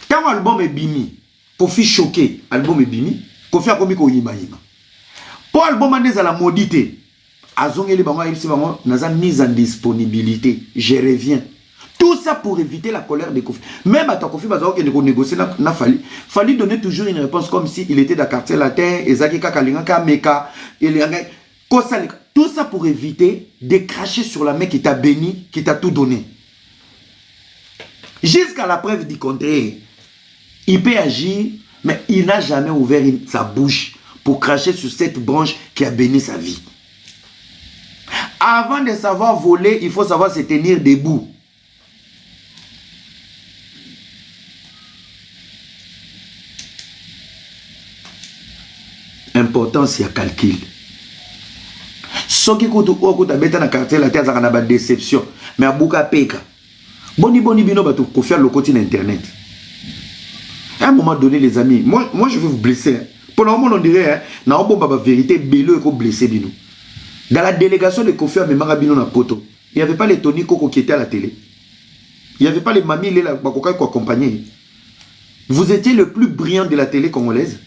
Quand album est bimi Kofi choqué album est bimi Kofi a komi ko yima yima pour album aneza la maudité azongeli bango ayibisi bango naza mise en disponibilité je reviens. Tout ça pour éviter la colère de Kofi. Même à Kofi Bazao qui négocier na Fali donner toujours une réponse comme si il était dans le quartier latin, Ezaki Kakalinga Kameka, tout ça pour éviter de cracher sur la main qui t'a béni, qui t'a tout donné. Jusqu'à la preuve du contraire, il peut agir, mais il n'a jamais ouvert sa bouche pour cracher sur cette branche qui a béni sa vie. Avant de savoir voler, il faut savoir se tenir debout. Importance, il y a calcul. Ce qui coûte au bêta na quartier la terre, ça a une déception. Mais à Bouka Peka, boni bino batou pour faire le côté internet. À un moment donné, les amis, moi je vais vous blesser. Pour le moment, on dirait, na la vérité, Bélo est blessé bino. Dans la délégation de Kofi Amemara bino na poto, il n'y avait pas les Tony Koko qui étaient à la télé. Il n'y avait pas les mamies les Bakoka qui accompagnaient. Vous étiez le plus brillant de la télé congolaise.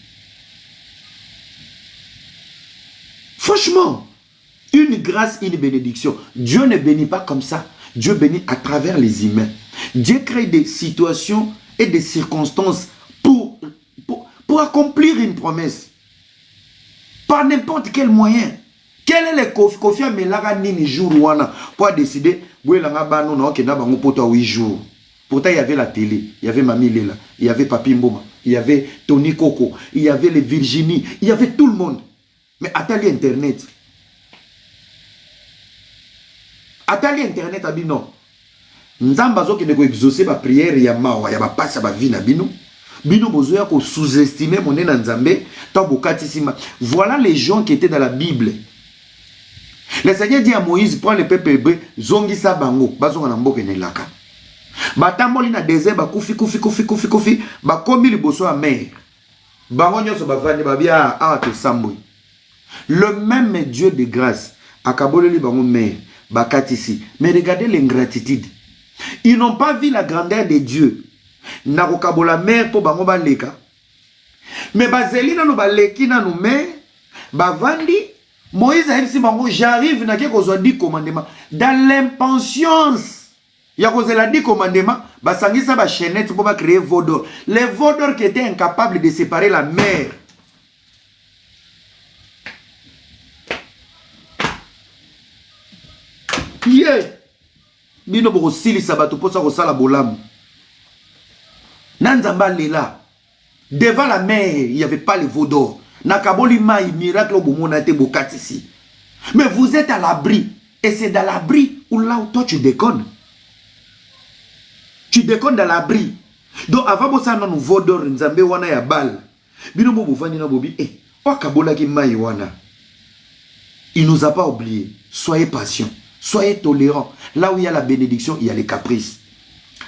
Franchement, une grâce, une bénédiction. Dieu ne bénit pas comme ça. Dieu bénit à travers les humains. Dieu crée des situations et des circonstances pour accomplir une promesse. Par n'importe quel moyen. Quel est le Kofi Amelaka nini jour wana pour décider bouelanga bano na okenda bango poto 8 jours. Pourtant il y avait la télé, il y avait Mami Lela, il y avait Papi Mboma, il y avait Tony Koko, il y avait les Virginie, il y avait tout le monde. Mais attendez internet. Attendez internet abi non. Nzamba zo ki ne ko exaucer ba prière ya mawa ya ba passe ba vie na bino. Bino bozoya ko sous-estimer mon na Nzambe tant bokati sima. Voilà les gens qui étaient dans la Bible. Le Seigneur dit à Moïse prends le peuple hébreu zongisa bango bazonga na mboka nelaka. Batamboli na désert ba kufi ba komi liboso ya mer. Bango nyonso ba vandi ba bia a to samboy. Le même Dieu de grâce a kaboleli bango mer bakatisi. Mais regardez l'ingratitude. Ils n'ont pas vu la grandeur de Dieu. Nako kabola mer po bango ba leka. Mais bazeli na no ba leki na no mer ba vandi Moïse a dit bango j'arrive na ke kozwa 10 commandements dans l'impatience. Ya kozela 10 commandements ba sangisa ba chaînette pour ba créer vaudor. Les vaudors qui étaient incapables de séparer la mer. Yeah. Bino boko sili sabato posa ko sala bolamu. Nanzamba lela. Devant la mer, il n'y avait pas les vaudors. Nakaboli mai miracle bomonate bokatisi. Mais vous êtes à l'abri et c'est dans l'abri où là où toi tu déconnes. Tu déconnes dans l'abri. Donc avant bosa non vaudor nzambe wana ya bal. Bino bobo vani na bobi wakabola ki mai wana. Il nous a pas oublié. Soyez patients. Soyez tolérants. Là où il y a la bénédiction, il y a les caprices.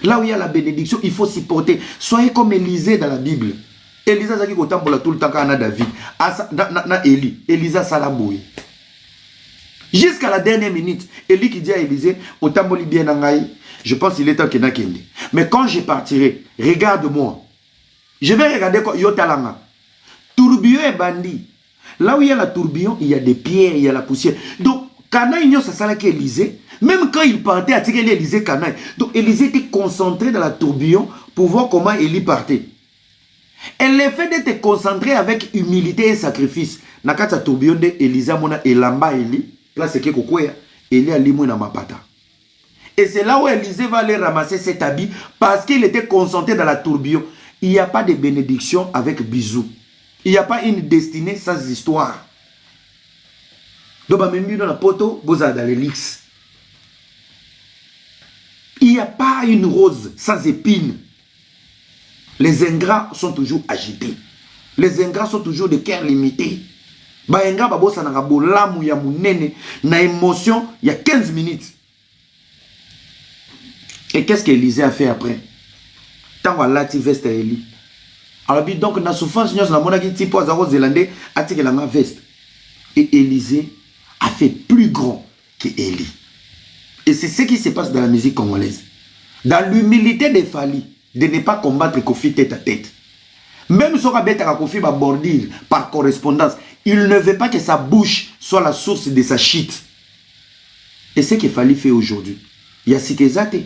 Là où il y a la bénédiction, il faut s'y porter. Soyez comme Élisée dans la Bible. Élisa zaki kotambola tout le temps quand David. Na Élie. Élisa salaboui. Jusqu'à la dernière minute, Élie qui dit à Élisée, otamboli bien nangai, je pense qu'il est temps qu'il n'a qu'un. Mais quand je partirai, regarde-moi. Je vais regarder quoi yotalanga. Tourbillon et bandit. Là où il y a la tourbillon, il y a des pierres, il y a la poussière. Donc Canaï n'y a ça qui Élisée. Même quand il partait, à tirer Élisée Canaï. Donc Élisée était concentré dans la tourbillon pour voir comment Élie partait. Et le fait d'être concentré avec humilité et sacrifice, nakata tourbillon de Élisée mona elamba Élie, là c'est que kokoya, Élie a limou na mapata. Et c'est là où Élisée va aller ramasser cet habit parce qu'il était concentré dans la tourbillon. Il n'y a pas de bénédiction avec bisous. Il n'y a pas une destinée sans histoire. Donc, dans la poto, vous avez dans l'élix. Il n'y a pas une rose sans épines. Les ingrats sont toujours agités. Les ingrats sont toujours de cœur limité. Ba ingrats babo sanagabo lamu ya munene na émotion il y a 15 minutes. Et qu'est-ce qu'Élisée a fait après? tant à lati veste Eli. Alors donc na souffrance nous na mona ki tipo azako zélandais atike la veste. Et Élisée a fait plus grand que Élie. Et c'est ce qui se passe dans la musique congolaise. Dans l'humilité de Fali, de ne pas combattre Kofi tête à tête. Même si on a Kofi va bordir par correspondance, il ne veut pas que sa bouche soit la source de sa chute. Et c'est ce que Fali fait aujourd'hui. Il y a Sikezate.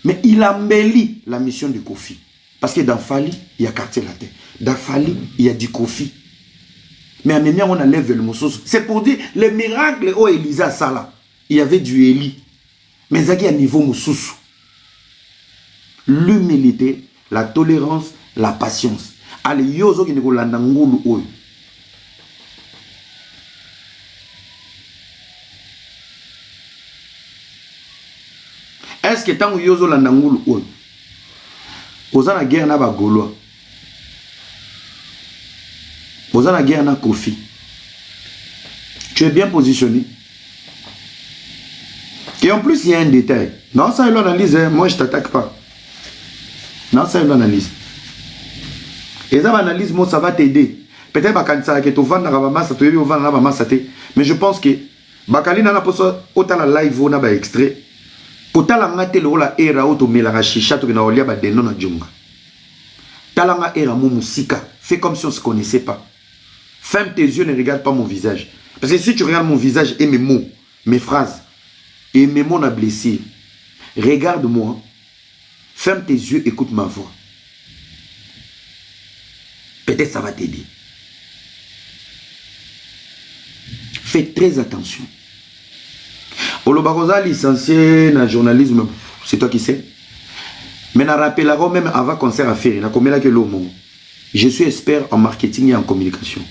Mais il embellit la mission de Kofi. Parce que dans Fali, il y a quartier latin. Dans Fali, il y a du Kofi. Mais en même temps, on enlève le mot. C'est pour dire, le miracle où Elisa Sala, il y avait du Élie. Mais il y a un niveau moussous. L'humilité, la tolérance, la patience. Allez, yozo qui ne ko landangulu oyo. Est-ce que tant que yozo landangulu oyo, oza na guerre na ba Gaulois, oza na guerre na Kofi, tu es bien positionné. Et en plus, il y a un détail. Non, ça, il l'analyse. Moi, je ne t'attaque pas. Non, ça, il l'analyse. Et ça, l'analyse, moi, ça va t'aider. Peut-être que tu vas vendre la masse, tu vas vendre la masse. Mais je pense que Bakali n'a pas autant la live, on a extrait. Pour la ngate le la era auto melara chicha to na olia ba deno na djunga. Talanga era mo musika. Fais comme si on ne se connaissait pas. Ferme tes yeux, ne regarde pas mon visage. Parce que si tu regardes mon visage et mes mots, mes phrases, et mes mots n'a blessé, regarde-moi, ferme tes yeux, écoute ma voix. Peut-être ça va t'aider. Fais très attention. Olobarosa licencié dans le journalisme, c'est toi qui sais. Mais je rappelle même avant concert à faire, je suis expert en marketing et en communication.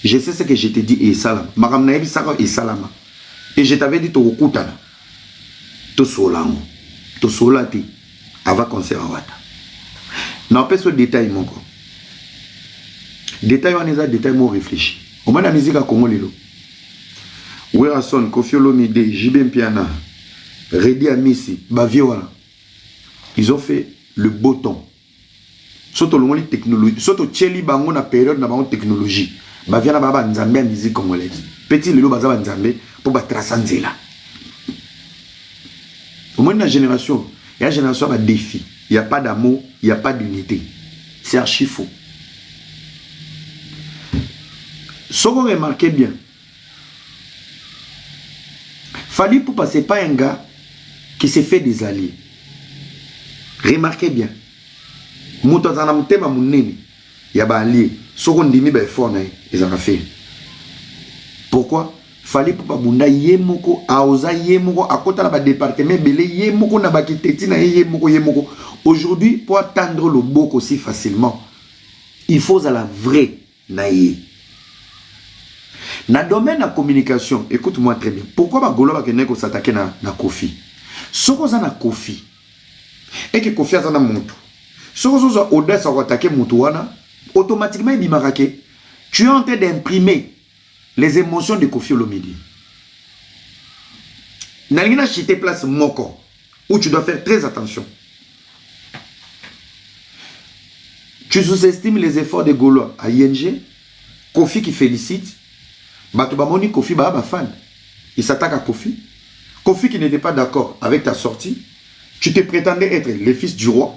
Je sais ce que je te dis et salam. Et je t'avais dit to kutana. To solango. To solati avant concert à wata. Non, pas ce détail mon quoi. Détail on est détail moi réfléchi. Au moins la musique à Congo lilo. Werason, Kofi Olomide, JB Mpiana, Redi Amisi, Baviola. Ils ont fait le beau temps. Surtout le technologie. Surtout Tcheli Bango na période na bango technologie. Baviana baba nzambe à musique congolaise. Petit lelo bazaba nzambe pour ba trasanzela. Au moins dans la génération, il y a une génération à défi. Il n'y a pas d'amour, il n'y a pas d'unité. C'est archi faux. Ce qu'on remarque bien, Fali pour passer pas un gars qui s'est fait des alliés. Remarquez bien. Moutazana mutema munene. Il y a des alliés. Ce qu'on dit, ils ont fait. Pourquoi? Fali pour pas bunda yemoko, aoza yemoko, à côté de département, belé yemoko, na bakiteti na yemoko. Aujourd'hui, pour attendre le bok aussi facilement, il faut à la vraie naïe. Dans le domaine de la communication, écoute-moi très bien. Pourquoi les Gaulois vont s'attaquer à Kofi? Si vous avez Kofi, et que Kofi a un montou, si vous avez l'audace à attaquer Moutouana, automatiquement, tu es en train d'imprimer les émotions de Kofi Olomide. Dans la place Moko, où tu dois faire très attention. Tu sous-estimes les efforts des Gaulois à ING, Kofi qui félicite. Batubamoni Kofi Baba fan. Il s'attaque à Kofi. Kofi qui n'était pas d'accord avec ta sortie. Tu te prétendais être le fils du roi.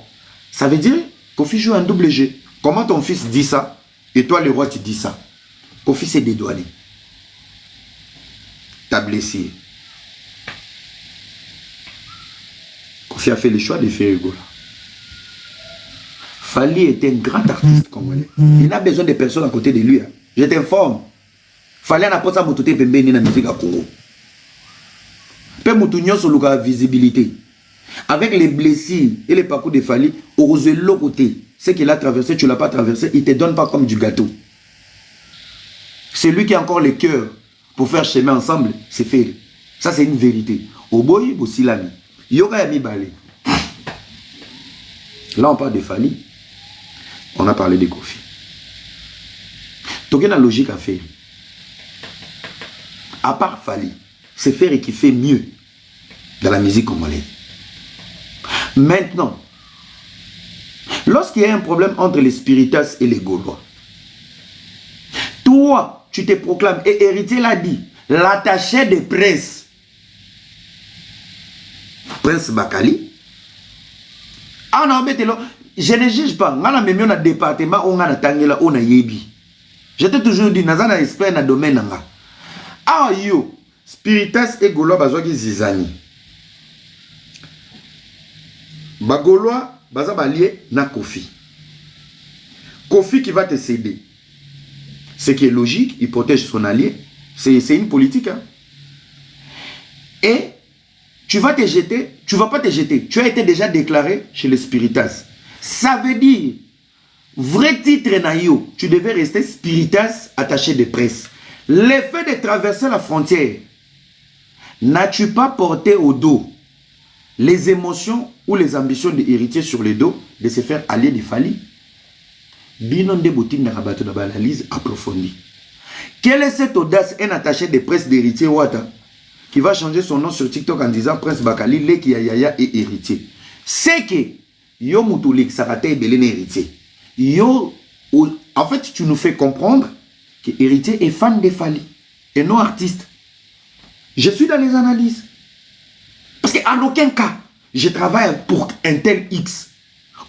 Ça veut dire Kofi joue un double jeu. Comment ton fils dit ça et toi le roi tu dis ça? Kofi s'est dédouané. T'as blessé. Kofi a fait le choix de faire Egola. Fali était un grand artiste congolais. Il n'a besoin de personnes à côté de lui. Hein. Je t'informe. Fallait n'a pas ça mototé pembeni na musique à Congo. Pe mutunyo sur la visibilité. Avec les blessures et les parcours de Fali, ose l'autre côté. Ce qu'il a traversé, tu l'as pas traversé, il te donne pas comme du gâteau. C'est lui qui a encore le cœur pour faire chemin ensemble, c'est fait. Ça c'est une vérité. Oboyi Bosilami. Yoga Yami Balé. Là on parle de Fali. On a parlé de Kofi. Donc il y a une logique à faire. À part Fali, c'est faire qui fait mieux dans la musique congolaise. Maintenant, Lorsqu'il y a un problème entre les spiritas et les Gaulois, toi, tu te proclames, et héritier l'a dit, l'attaché de presse, Prince Bakali, ah non, mais je ne juge pas, on a même un département, on a tangela, on a yebi. Je t'ai toujours dit, on a un expert dans le domaine. Ah yo, spiritas et Gaulois, bazo qui zizani. Ba Gaulois, baza ba lié na Kofi. Kofi qui va te céder. Ce qui est logique, il protège son allié. C'est une politique. Hein. Et tu vas te jeter, tu ne vas pas te jeter. Tu as été déjà déclaré chez les spiritas. Ça veut dire, vrai titre naïo, tu devais rester spiritas attaché de presse. L'effet de traverser la frontière, n'as-tu pas porté au dos les émotions ou les ambitions de héritier sur le dos de se faire allier de Fali? Binon de boutine n'arabato d'analyse approfondie. Quelle est cette audace, un attaché de presse d'héritier Ouattara qui va changer son nom sur TikTok en disant Prince Bakali, Leki Yaya et héritier? C'est que yo moutulik sarate et belene héritier. Yo, en fait, tu nous fais comprendre que héritier est fan de Fali et non artiste. Je suis dans les analyses. Parce qu'en aucun cas, je travaille pour un tel X.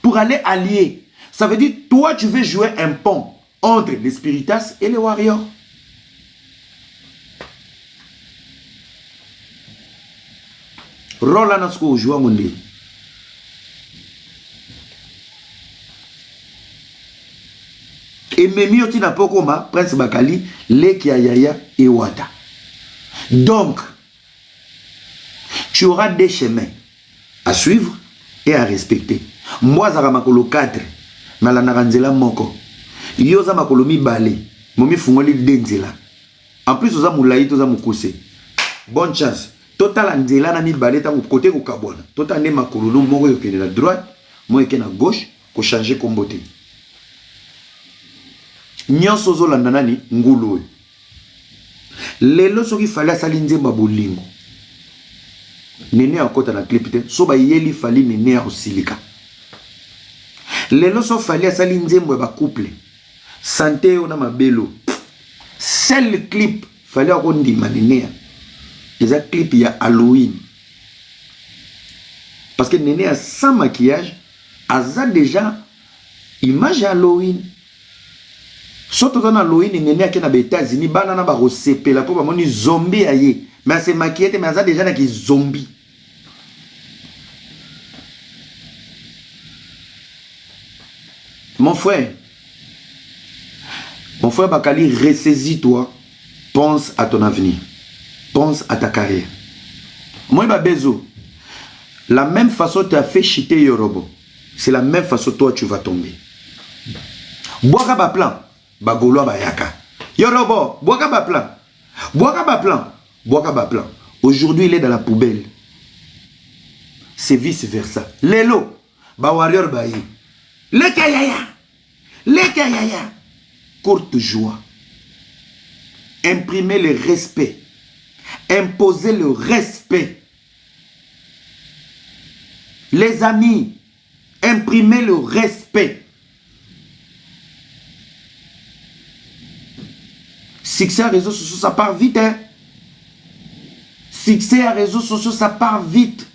Pour aller allier. Ça veut dire, toi, tu veux jouer un pont entre les spiritas et les warriors. Rola Nasko joue à mon nez. Et Memi Otina Pokoma, Prince Bakali, Leki Yaya et Wata. Donc, tu auras des chemins à suivre et à respecter. Moi, Zaramakolo 4, Nala Naranzela Moko. Yoza Makolo mi balé, Momi Fungoli Denzela. En plus, Oza Moulaï, Oza Moukose. Bonne chance. Total Anzela na mi balé, ta côté au Kabona. Total ne Makolo, non, moi, je suis à droite, moi, je suis à gauche, pour changer comme beauté. Nyon sozo landanani ngulu. Lelo soki fali asali nzemba bolingo. Nene akota na clip te, so ba yeli fali nene osilika. Lelo so fali asali nzemba ba couple. Santé ona mabelo. Seul clip fali akondima nene. Eza clip ya Halloween. Parce que nene a sans maquillage, aza déjà image Halloween. Surtout dans Halloween, il y a des États-Unis, il y a des zombies. Mais c'est maquillé, mais il y a déjà des zombies. Mon frère Bakali, ressaisis-toi. Pense à ton avenir. Pense à ta carrière. Moi, Bezo, la même façon que tu as fait chiter Yorobo, c'est la même façon que toi tu vas tomber. Boaka ba plan. Bagolo bayaka. Yorobo, boaka ba plan. Boaka ba plan. Boaka ba plan. Aujourd'hui, il est dans la poubelle. C'est vice versa. Lelo, ba warrior bayi. Le kayaya. Le kayaya. Courte joie. Imprimer le respect. Imposer le respect. Les amis, imprimer le respect. Succès à réseaux sociaux, ça part vite. Hein? Succès à réseaux sociaux, ça part vite.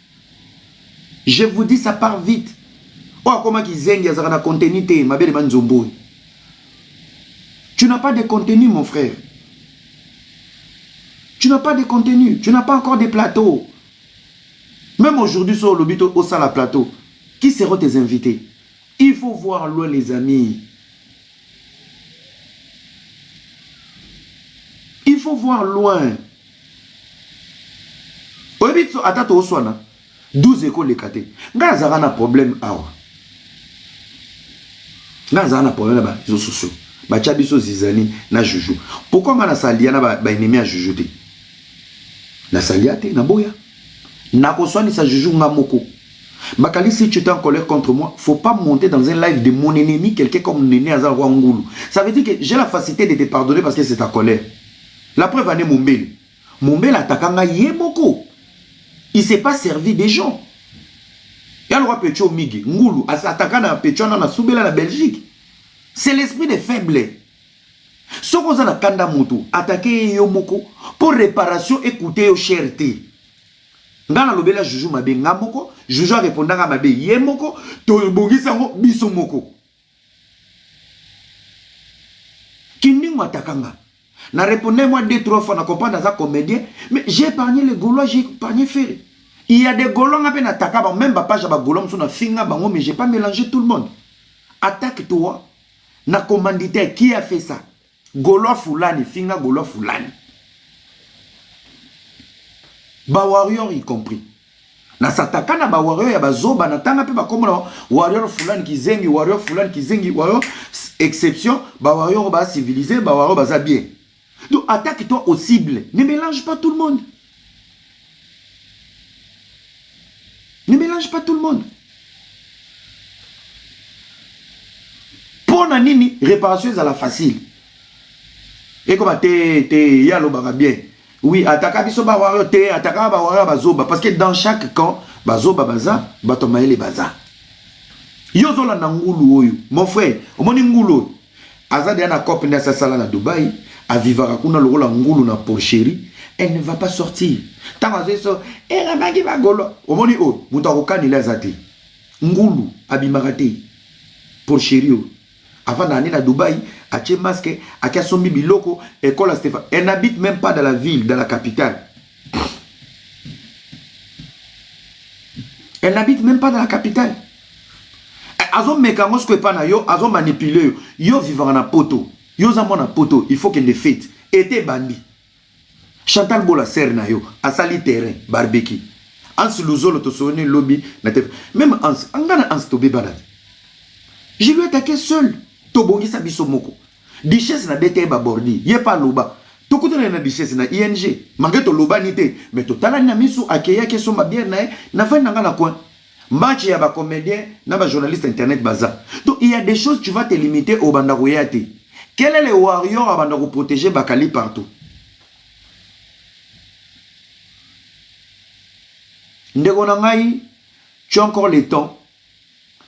Je vous dis, ça part vite. Oh, comment qu'ils zengent, ils ont un contenu, ma belle manzombo. Tu n'as pas de contenu, mon frère. Tu n'as pas de contenu. Tu n'as pas encore de plateaux. Même aujourd'hui, sur le but au salle à plateau, qui seront tes invités? Il faut voir loin, les amis. Il faut voir loin. Au but, attends, au soin, 12 écoles éclatées. Gaza a un problème. Gaza a un problème là-bas, les réseaux sociaux. Bachabiso Zizani na Juju. Pourquoi ma salia na ba ennemi à Juju te? Na salia te na boya. Na koswani sa Juju ngamoko. Bakali, si tu es en colère contre moi, faut pas monter dans un live de mon ennemi, quelqu'un comme Néné Azar Wangulu. Ça veut dire que j'ai la facilité de te pardonner parce que c'est ta colère. La preuve en est Mombel. Mombel attaquant Yemoko. Il ne s'est pas servi des gens. Il y a le roi Pécho Migi, Ngoulou, attaquant à Pécho dans la Soubela, la Belgique. C'est l'esprit des faibles. Ce qu'on a Kanda Moutou, attaquer Yomoko, pour réparation, écouter aux cherté. Dans la lobela, Joujou Mabe Ngamoko, Joujou répondant à Mabe Yemoko, Tolbogi Sango, Bisomoko. Kini Mwatakanga. Na répondé moi 2-3 fois, na comprendre dans un comédien, mais j'ai épargné les Gaulois, j'ai épargné Ferré. Il y a des Gaulois qui ont attaqué, même papa, j'ai des Gaulois qui ont finga, mais j'ai pas mélangé tout le monde. Attaque-toi, na commanditaire, qui a fait ça? Gaulois Foulani, finga Gaulois Foulani. Ba warrior y compris. Na sataka na ba warrior ya bazoba na tanga pe ba komo warrior Foulani qui zengi, warrior Foulani qui zengi, warrior exception, ba warrior ba civilisé, ba warrior ba bien. Donc attaque-toi au cible. Ne mélange pas tout le monde. Ne mélange pas tout le monde. Pour Nanini, réparation à la facile. Et comme te yalo baga bien. Oui, attaque biso ba warrior te, attaque ba warrior bazoba. Parce que dans chaque camp, bazoba baza, batomaele baza. Yozola na ngulu oyo. Mon frère, omoni ngulu. Azade ana copine na sala na Dubaï. À vivre kuna lokola ngulu na porcherie, elle ne va pas sortir. Tant que ça, elle va qui va golo. Au moni o, mutaroka ni lazati. Ngulu abimarate porcherie. Avant d'aller à Dubaï, à tché masque, à Kassomi biloko, école à Stéphane. Elle n'habite même pas dans la ville, dans la capitale. Elle n'habite même pas dans la capitale. Azo mekangos que pas na yo, azo manipulé yo vivant na poto. Yo zamona poto, il faut qu'elle le fête. Été bandi. Chantal Bola serre na yo, asali terrain, barbecue. Ans Luzolo to sonné lobby na tef. Même Ans, angana Ans to bebana. Je lui ai attaqué seul. Tobongi sa biso moko. Dichesse na bete ba bordi, yé pas loba. Tokuto na dichesse na ING. Malgré to loba nité, mais to tala na misu akeya ke so mabière na fa na ngana coin. Match ya ba comédien, na ba journaliste internet baza. Donc il y a des choses tu vas te limiter au bandaroyate. Quel est le warrior avant de protéger Bakali partout? Ndegonangai, tu as encore le temps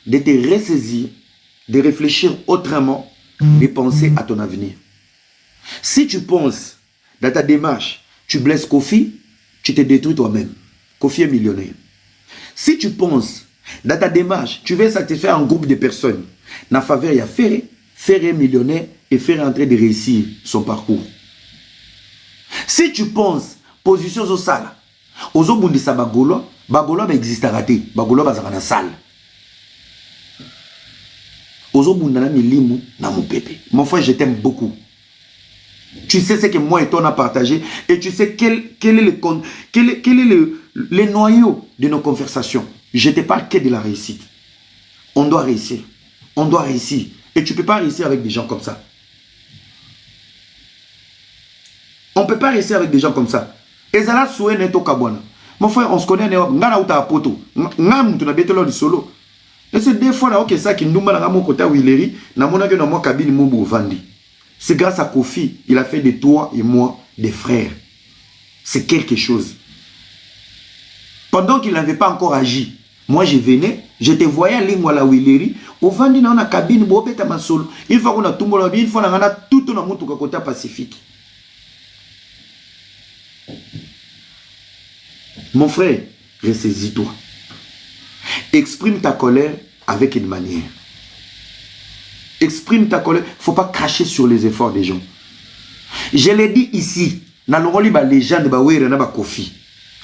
de te ressaisir, de réfléchir autrement, de penser à ton avenir. Si tu penses dans ta démarche, tu blesses Kofi, tu te détruis toi-même. Kofi est millionnaire. Si tu penses dans ta démarche, tu veux satisfaire un groupe de personnes, na faveur, il y a Ferré millionnaire et faire en train de réussir son parcours. Si tu penses, position au sale, aux obundisa bagolo, bagolo existe à rater, bagolo bazara na salle. Aux obundana milimu na mon pépé. Mon frère, je t'aime beaucoup. Tu sais ce que moi et toi on a partagé et tu sais quel est le noyau de nos conversations. Je ne te parle que de la réussite. On doit réussir. On doit réussir. Et tu ne peux pas réussir avec des gens comme ça. On ne peut pas réussir avec des gens comme ça. Et ça là, souhait neto kabwana. Mon frère, on se connaît, ngana uta apoto. Ngam tu na betelo di solo. Et c'est des fois là, ok, ça qui nous m'a la mon côté Willeri, na mona que na moi cabine mubu vandi. C'est grâce à Kofi, il a fait de toi et moi des frères. C'est quelque chose. Pendant qu'il n'avait pas encore agi, moi je venais, je te voyais à l'ingwa la Willeri, au vandi na cabine bobe ta masolo. Une fois qu'on a tout mon une fois on a tout na mutu côté Pacifique. Mon frère, ressaisis-toi. Exprime ta colère avec une manière. Exprime ta colère. Il ne faut pas cracher sur les efforts des gens. Je l'ai dit ici. Dans le légende de Kofi.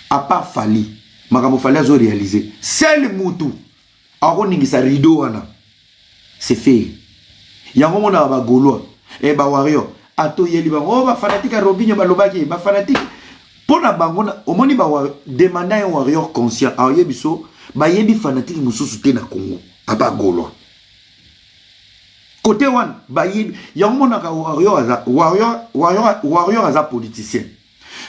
À part Fali. Makambo Fali a réalisé. C'est le Moutou. Aroningisa rideau. C'est fait. Il y a un moment où Gaulois. Et Warrior. Ato yeli ba. Oh, fanatique à Robinho Balobaki. Fanatique. Pour la bangona, au moment où demander un warrior conscient, à Yebiso, ba yebi fanatique musu soutien na Congo, à Bagolo. Côté one, ba yebi, yamona ka warrior aza politicien.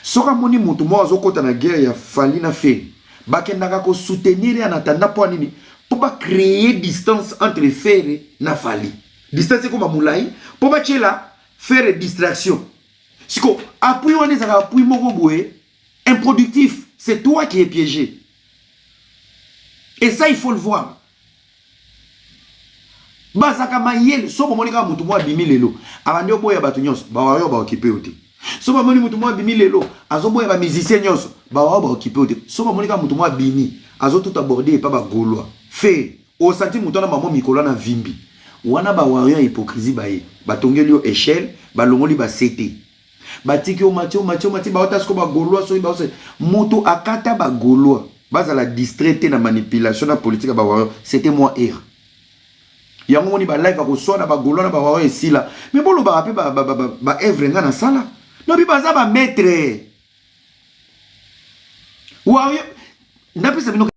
Sora moni mutu mo azo kota na guerre ya fali na fait. Ba kendaka ko soutenir en attendant pour nini, pour pas créer distance entre Ferré na fali. Distance comme Moulay, pour ba tchela faire distraction. Si ko appui on est à appui improductif, c'est toi qui es piégé. Et ça, il faut le voir. Bazaka mayele, so monika mutu mwa bimi lelo. Abandi oboya batu nyonso, ba wayo ba occupé ote. So moni mutu mwa bimi lelo, azoboya ba musicien nyonso, ba wayo ba occupé ote. So monika mutu mwa bimi, azo tout aborder et pas ba gaulois. Fait, au senti mutu na mamo mikolo na vimbi. Wana ba wayo hypocrisie ba ye. Ba tongeli yo échelle, ba longoli ba CT. Ba tiki o mati ba otasko ba gaulois so ba ose. Mutu akata ba gaulois. Base à la distraité na manipulation na politique ba wayo, c'était moi hier. Yango moni ba live ko sona ba golo na ba wa esila mais bolo ba pe ba evre nga na sala no bi baza ba maître wa na pesa bino